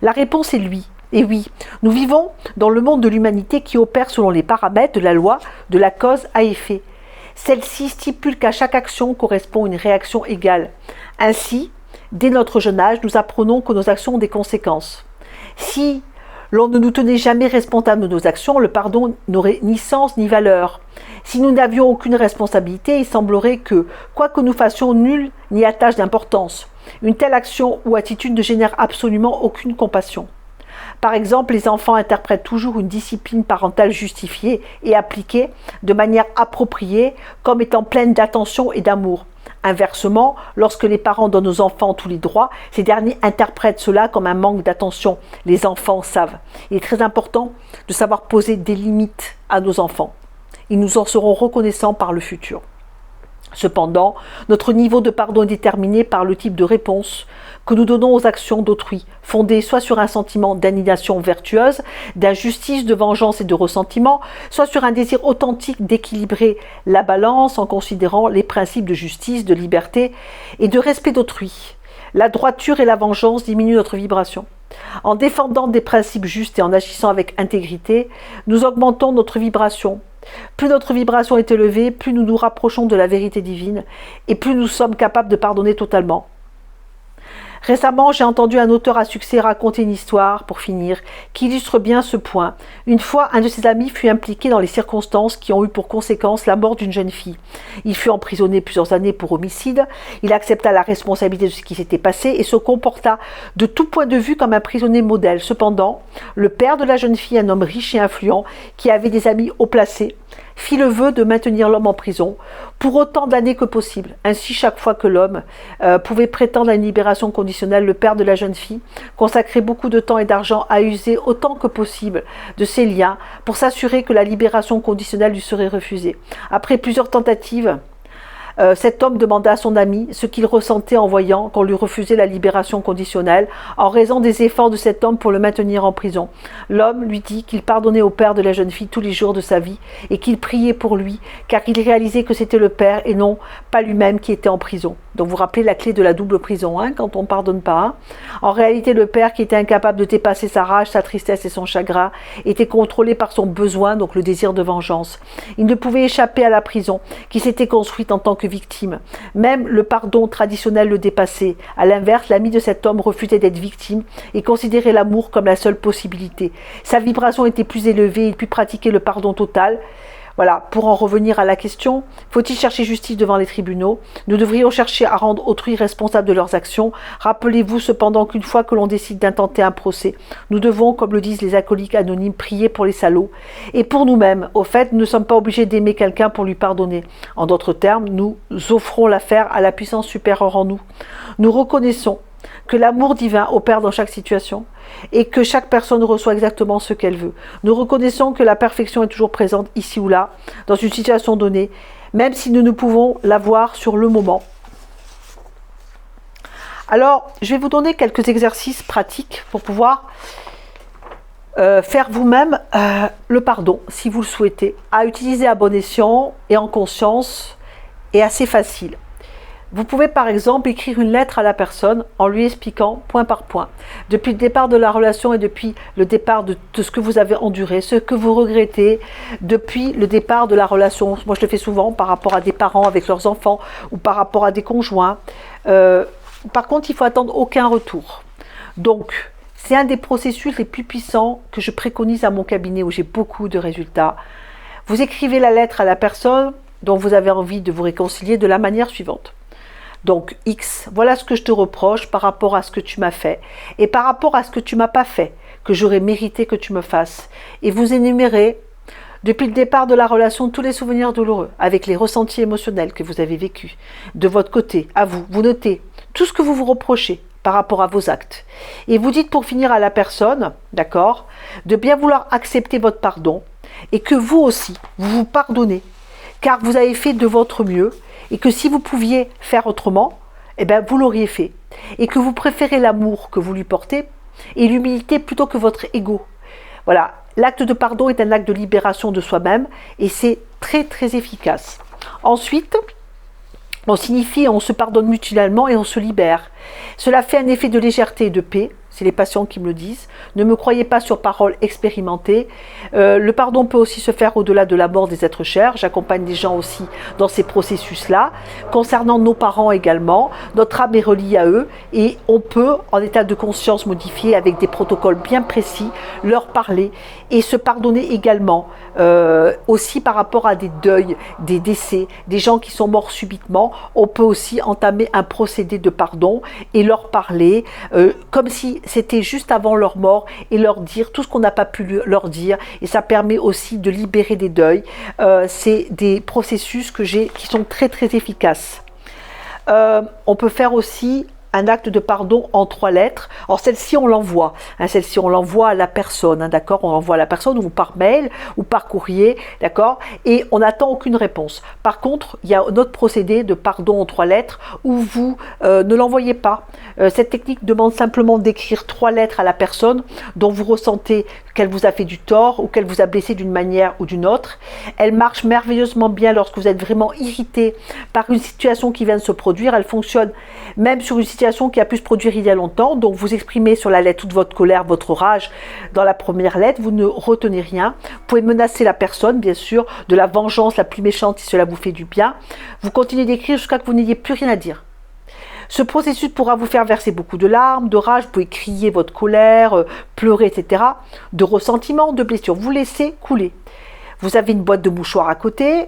La réponse est oui. Et oui, nous vivons dans le monde de l'humanité qui opère selon les paramètres de la loi de la cause à effet. Celle-ci stipule qu'à chaque action correspond une réaction égale. Ainsi, dès notre jeune âge, nous apprenons que nos actions ont des conséquences. Si l'on ne nous tenait jamais responsables de nos actions, le pardon n'aurait ni sens ni valeur. Si nous n'avions aucune responsabilité, il semblerait que, quoi que nous fassions, nul n'y attache d'importance. Une telle action ou attitude ne génère absolument aucune compassion. Par exemple, les enfants interprètent toujours une discipline parentale justifiée et appliquée de manière appropriée comme étant pleine d'attention et d'amour. Inversement, lorsque les parents donnent aux enfants tous les droits, ces derniers interprètent cela comme un manque d'attention. Les enfants savent. Il est très important de savoir poser des limites à nos enfants. Ils nous en seront reconnaissants par le futur. Cependant, notre niveau de pardon est déterminé par le type de réponse que nous donnons aux actions d'autrui, fondées soit sur un sentiment d'indignation vertueuse, d'injustice, de vengeance et de ressentiment, soit sur un désir authentique d'équilibrer la balance en considérant les principes de justice, de liberté et de respect d'autrui. La droiture et la vengeance diminuent notre vibration. En défendant des principes justes et en agissant avec intégrité, nous augmentons notre vibration. Plus notre vibration est élevée, plus nous nous rapprochons de la vérité divine et plus nous sommes capables de pardonner totalement. Récemment, j'ai entendu un auteur à succès raconter une histoire, pour finir, qui illustre bien ce point. Une fois, un de ses amis fut impliqué dans les circonstances qui ont eu pour conséquence la mort d'une jeune fille. Il fut emprisonné plusieurs années pour homicide, il accepta la responsabilité de ce qui s'était passé et se comporta de tout point de vue comme un prisonnier modèle. Cependant, le père de la jeune fille, un homme riche et influent, qui avait des amis haut placés, fit le vœu de maintenir l'homme en prison pour autant d'années que possible. Ainsi, chaque fois que l'homme pouvait prétendre à une libération conditionnelle, le père de la jeune fille consacrait beaucoup de temps et d'argent à user autant que possible de ses liens pour s'assurer que la libération conditionnelle lui serait refusée. Après plusieurs tentatives, cet homme demanda à son ami ce qu'il ressentait en voyant qu'on lui refusait la libération conditionnelle en raison des efforts de cet homme pour le maintenir en prison. L'homme lui dit qu'il pardonnait au père de la jeune fille tous les jours de sa vie et qu'il priait pour lui car il réalisait que c'était le père et non pas lui-même qui était en prison. Donc vous vous rappelez la clé de la double prison, quand on ne pardonne pas. En réalité, le père qui était incapable de dépasser sa rage, sa tristesse et son chagrin était contrôlé par son besoin, donc le désir de vengeance. Il ne pouvait échapper à la prison qui s'était construite en tant que victime. Même le pardon traditionnel le dépassait. À l'inverse, l'ami de cet homme refusait d'être victime et considérait l'amour comme la seule possibilité. Sa vibration était plus élevée, il put pratiquer le pardon total. Voilà, pour en revenir à la question, faut-il chercher justice devant les tribunaux? Nous devrions chercher à rendre autrui responsable de leurs actions. Rappelez-vous cependant qu'une fois que l'on décide d'intenter un procès, nous devons, comme le disent les alcooliques anonymes, prier pour les salauds. Et pour nous-mêmes, au fait, nous ne sommes pas obligés d'aimer quelqu'un pour lui pardonner. En d'autres termes, nous offrons l'affaire à la puissance supérieure en nous. Nous reconnaissons que l'amour divin opère dans chaque situation et que chaque personne reçoit exactement ce qu'elle veut. Nous reconnaissons que la perfection est toujours présente ici ou là, dans une situation donnée, même si nous ne pouvons la voir sur le moment. Alors, je vais vous donner quelques exercices pratiques pour pouvoir faire vous-même le pardon, si vous le souhaitez, à utiliser à bon escient et en conscience, et assez facile. Vous pouvez par exemple écrire une lettre à la personne en lui expliquant point par point, depuis le départ de la relation et depuis le départ de ce que vous avez enduré, ce que vous regrettez, depuis le départ de la relation. Moi je le fais souvent par rapport à des parents avec leurs enfants ou par rapport à des conjoints. Par contre, il faut attendre aucun retour. Donc, c'est un des processus les plus puissants que je préconise à mon cabinet où j'ai beaucoup de résultats. Vous écrivez la lettre à la personne dont vous avez envie de vous réconcilier de la manière suivante. Donc, X, voilà ce que je te reproche par rapport à ce que tu m'as fait et par rapport à ce que tu m'as pas fait, que j'aurais mérité que tu me fasses. Et vous énumérez, depuis le départ de la relation, tous les souvenirs douloureux, avec les ressentis émotionnels que vous avez vécus. De votre côté, à vous, vous notez tout ce que vous vous reprochez par rapport à vos actes. Et vous dites pour finir à la personne, d'accord, de bien vouloir accepter votre pardon et que vous aussi, vous vous pardonnez, car vous avez fait de votre mieux et que si vous pouviez faire autrement, eh bien vous l'auriez fait. Et que vous préférez l'amour que vous lui portez et l'humilité plutôt que votre ego. Voilà, l'acte de pardon est un acte de libération de soi-même et c'est très très efficace. Ensuite, on signifie on se pardonne mutuellement et on se libère. Cela fait un effet de légèreté et de paix. c'est les patients qui me le disent. Ne me croyez pas sur parole expérimentée. Le pardon peut aussi se faire au-delà de la mort des êtres chers. J'accompagne des gens aussi dans ces processus-là. Concernant nos parents également, notre âme est reliée à eux et on peut, en état de conscience modifié, avec des protocoles bien précis, leur parler et se pardonner également. Aussi par rapport à des deuils, des décès, des gens qui sont morts subitement, on peut aussi entamer un procédé de pardon et leur parler comme si c'était juste avant leur mort et leur dire tout ce qu'on n'a pas pu leur dire, et ça permet aussi de libérer des deuils. C'est des processus qui sont très très efficaces. On peut faire aussi un acte de pardon en 3 lettres. Alors celle-ci on l'envoie, celle-ci on l'envoie à la personne, d'accord, on l'envoie à la personne ou par mail ou par courrier, d'accord, et on n'attend aucune réponse. Par contre, il y a notre procédé de pardon en 3 lettres où vous ne l'envoyez pas. Cette technique demande simplement d'écrire 3 lettres à la personne dont vous ressentez qu'elle vous a fait du tort ou qu'elle vous a blessé d'une manière ou d'une autre. Elle marche merveilleusement bien lorsque vous êtes vraiment irrité par une situation qui vient de se produire. Elle fonctionne même sur une situation qui a pu se produire il y a longtemps. Donc vous exprimez sur la lettre toute votre colère, votre rage dans la première lettre, vous ne retenez rien. Vous pouvez menacer la personne, bien sûr, de la vengeance la plus méchante si cela vous fait du bien. Vous continuez d'écrire jusqu'à ce que vous n'ayez plus rien à dire. Ce processus pourra vous faire verser beaucoup de larmes, de rage, vous pouvez crier votre colère, pleurer, etc. De ressentiment, de blessure. Vous laissez couler. Vous avez une boîte de mouchoirs à côté.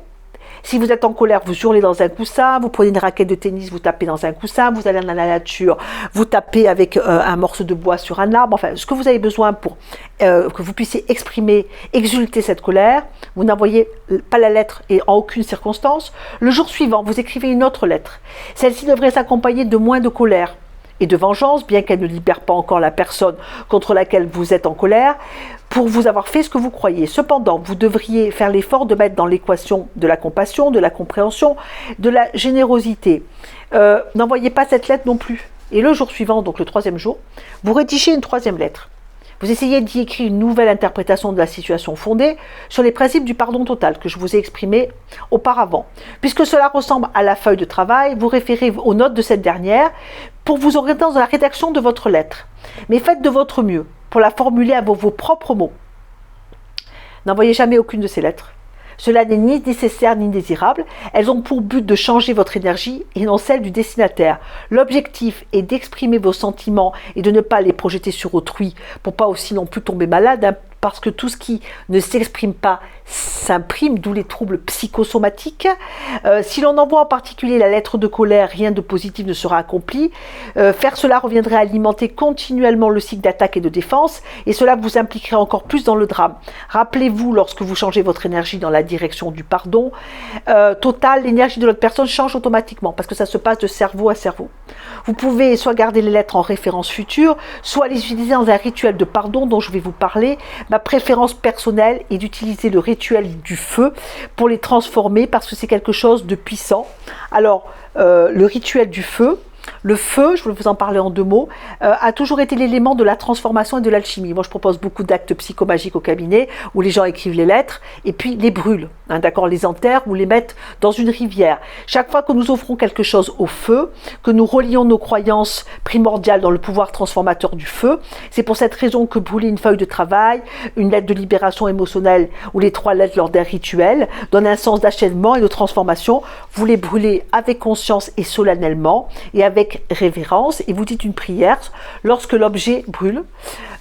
Si vous êtes en colère, vous hurlez dans un coussin, vous prenez une raquette de tennis, vous tapez dans un coussin, vous allez dans la nature, vous tapez avec un morceau de bois sur un arbre, enfin ce que vous avez besoin pour que vous puissiez exprimer, exulter cette colère. Vous n'envoyez pas la lettre et en aucune circonstance. Le jour suivant, vous écrivez une autre lettre. Celle-ci devrait s'accompagner de moins de colère et de vengeance, bien qu'elle ne libère pas encore la personne contre laquelle vous êtes en colère, pour vous avoir fait ce que vous croyez. Cependant, vous devriez faire l'effort de mettre dans l'équation de la compassion, de la compréhension, de la générosité. N'envoyez pas cette lettre non plus. Et le jour suivant, donc le 3e jour, vous rédigez une 3e lettre. Vous essayez d'y écrire une nouvelle interprétation de la situation fondée sur les principes du pardon total que je vous ai exprimé auparavant. Puisque cela ressemble à la feuille de travail, vous référez aux notes de cette dernière pour vous orienter dans la rédaction de votre lettre. Mais faites de votre mieux pour la formuler à vos propres mots. N'envoyez jamais aucune de ces lettres. Cela n'est ni nécessaire ni désirable. Elles ont pour but de changer votre énergie et non celle du destinataire. L'objectif est d'exprimer vos sentiments et de ne pas les projeter sur autrui pour pas aussi non plus tomber malade, parce que tout ce qui ne s'exprime pas s'imprime, d'où les troubles psychosomatiques. Si l'on envoie en particulier la lettre de colère, rien de positif ne sera accompli. Faire cela reviendrait à alimenter continuellement le cycle d'attaque et de défense, et cela vous impliquerait encore plus dans le drame. Rappelez-vous, lorsque vous changez votre énergie dans la direction du pardon total, l'énergie de l'autre personne change automatiquement, parce que ça se passe de cerveau à cerveau. Vous pouvez soit garder les lettres en référence future, soit les utiliser dans un rituel de pardon dont je vais vous parler. Ma préférence personnelle est d'utiliser le rituel du feu pour les transformer, parce que c'est quelque chose de puissant. Alors, le rituel du feu, le feu, je vais vous en parler en 2 mots, a toujours été l'élément de la transformation et de l'alchimie. Moi, je propose beaucoup d'actes psychomagiques au cabinet où les gens écrivent les lettres et puis les brûlent, d'accord, les enterrent ou les mettent dans une rivière. Chaque fois que nous offrons quelque chose au feu, que nous relions nos croyances primordiales dans le pouvoir transformateur du feu, c'est pour cette raison que brûler une feuille de travail, une lettre de libération émotionnelle ou les 3 lettres lors d'un rituel donne un sens d'achèvement et de transformation. Vous les brûlez avec conscience et solennellement et avec révérence, et vous dites une prière lorsque l'objet brûle.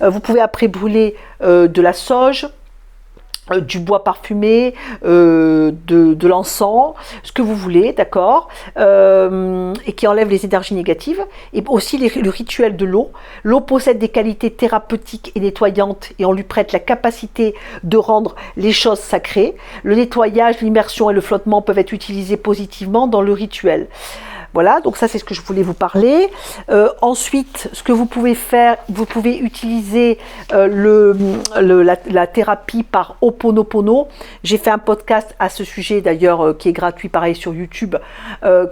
Vous pouvez après brûler de la sauge, du bois parfumé, de l'encens, ce que vous voulez, d'accord, et qui enlève les énergies négatives. Et aussi le rituel de l'eau. L'eau possède des qualités thérapeutiques et nettoyantes, et on lui prête la capacité de rendre les choses sacrées. Le nettoyage, l'immersion et le flottement peuvent être utilisés positivement dans le rituel. Voilà, donc ça c'est ce que je voulais vous parler. Ensuite, ce que vous pouvez faire, vous pouvez utiliser la thérapie par Ho'oponopono. J'ai fait un podcast à ce sujet d'ailleurs qui est gratuit pareil sur YouTube,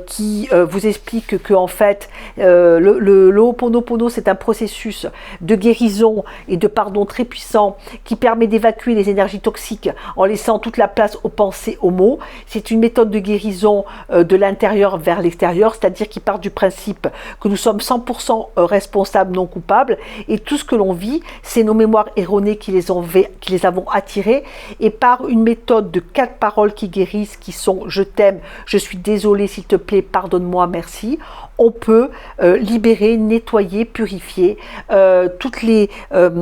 qui vous explique que en fait le Ho'oponopono c'est un processus de guérison et de pardon très puissant qui permet d'évacuer les énergies toxiques en laissant toute la place aux pensées, aux mots. C'est une méthode de guérison de l'intérieur vers l'extérieur. supérieurs, c'est-à-dire qui partent du principe que nous sommes 100% responsables, non coupables, et tout ce que l'on vit, c'est nos mémoires erronées qui les avons attirées, et par une méthode de 4 paroles qui guérissent, qui sont « je t'aime, je suis désolé, s'il te plaît, pardonne-moi, merci », on peut libérer, nettoyer, purifier toutes les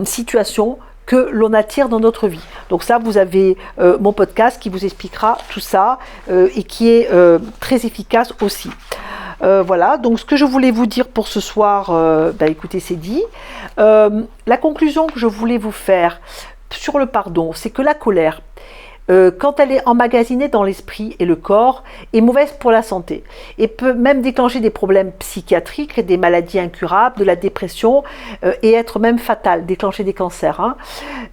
situations que l'on attire dans notre vie. Donc ça, vous avez mon podcast qui vous expliquera tout ça et qui est très efficace aussi. Voilà, donc ce que je voulais vous dire pour ce soir, écoutez, c'est dit. La conclusion que je voulais vous faire sur le pardon, c'est que la colère, quand elle est emmagasinée dans l'esprit et le corps, est mauvaise pour la santé et peut même déclencher des problèmes psychiatriques, des maladies incurables, de la dépression et être même fatale, déclencher des cancers. Hein.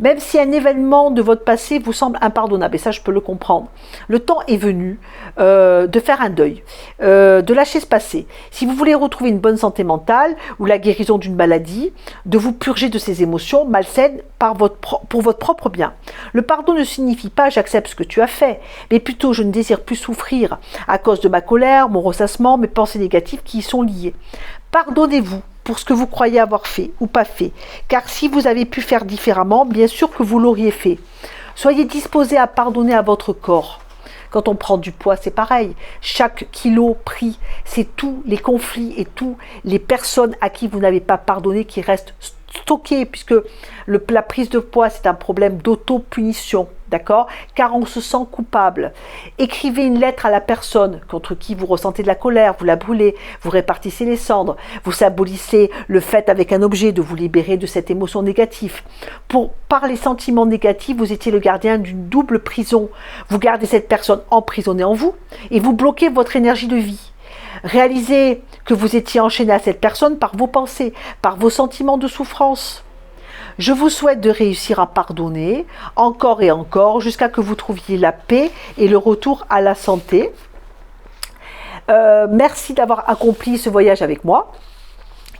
Même si un événement de votre passé vous semble impardonnable, et ça je peux le comprendre, le temps est venu de faire un deuil, de lâcher ce passé. Si vous voulez retrouver une bonne santé mentale ou la guérison d'une maladie, de vous purger de ces émotions malsaines pour votre propre bien. Le pardon ne signifie pas j'accepte ce que tu as fait, mais plutôt je ne désire plus souffrir à cause de ma colère, mon ressassement, mes pensées négatives qui y sont liées. Pardonnez-vous pour ce que vous croyez avoir fait ou pas fait, car si vous avez pu faire différemment, bien sûr que vous l'auriez fait. Soyez disposés à pardonner à votre corps. Quand on prend du poids, c'est pareil. Chaque kilo pris, c'est tous les conflits et toutes les personnes à qui vous n'avez pas pardonné qui restent stockées, puisque la prise de poids, c'est un problème d'auto-punition, d'accord ? Car on se sent coupable. Écrivez une lettre à la personne contre qui vous ressentez de la colère, vous la brûlez, vous répartissez les cendres, vous symbolisez le fait avec un objet de vous libérer de cette émotion négative. Par les sentiments négatifs, vous étiez le gardien d'une double prison. Vous gardez cette personne emprisonnée en vous et vous bloquez votre énergie de vie. Réalisez que vous étiez enchaîné à cette personne par vos pensées, par vos sentiments de souffrance. Je vous souhaite de réussir à pardonner encore et encore jusqu'à que vous trouviez la paix et le retour à la santé. Merci d'avoir accompli ce voyage avec moi.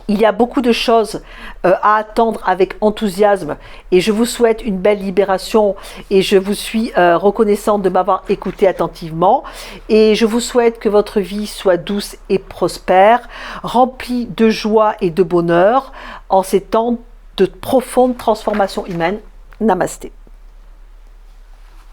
Il y a beaucoup de choses à attendre avec enthousiasme et je vous souhaite une belle libération et je vous suis reconnaissante de m'avoir écouté attentivement et je vous souhaite que votre vie soit douce et prospère, remplie de joie et de bonheur en ces temps de profonde transformation humaine. Namasté.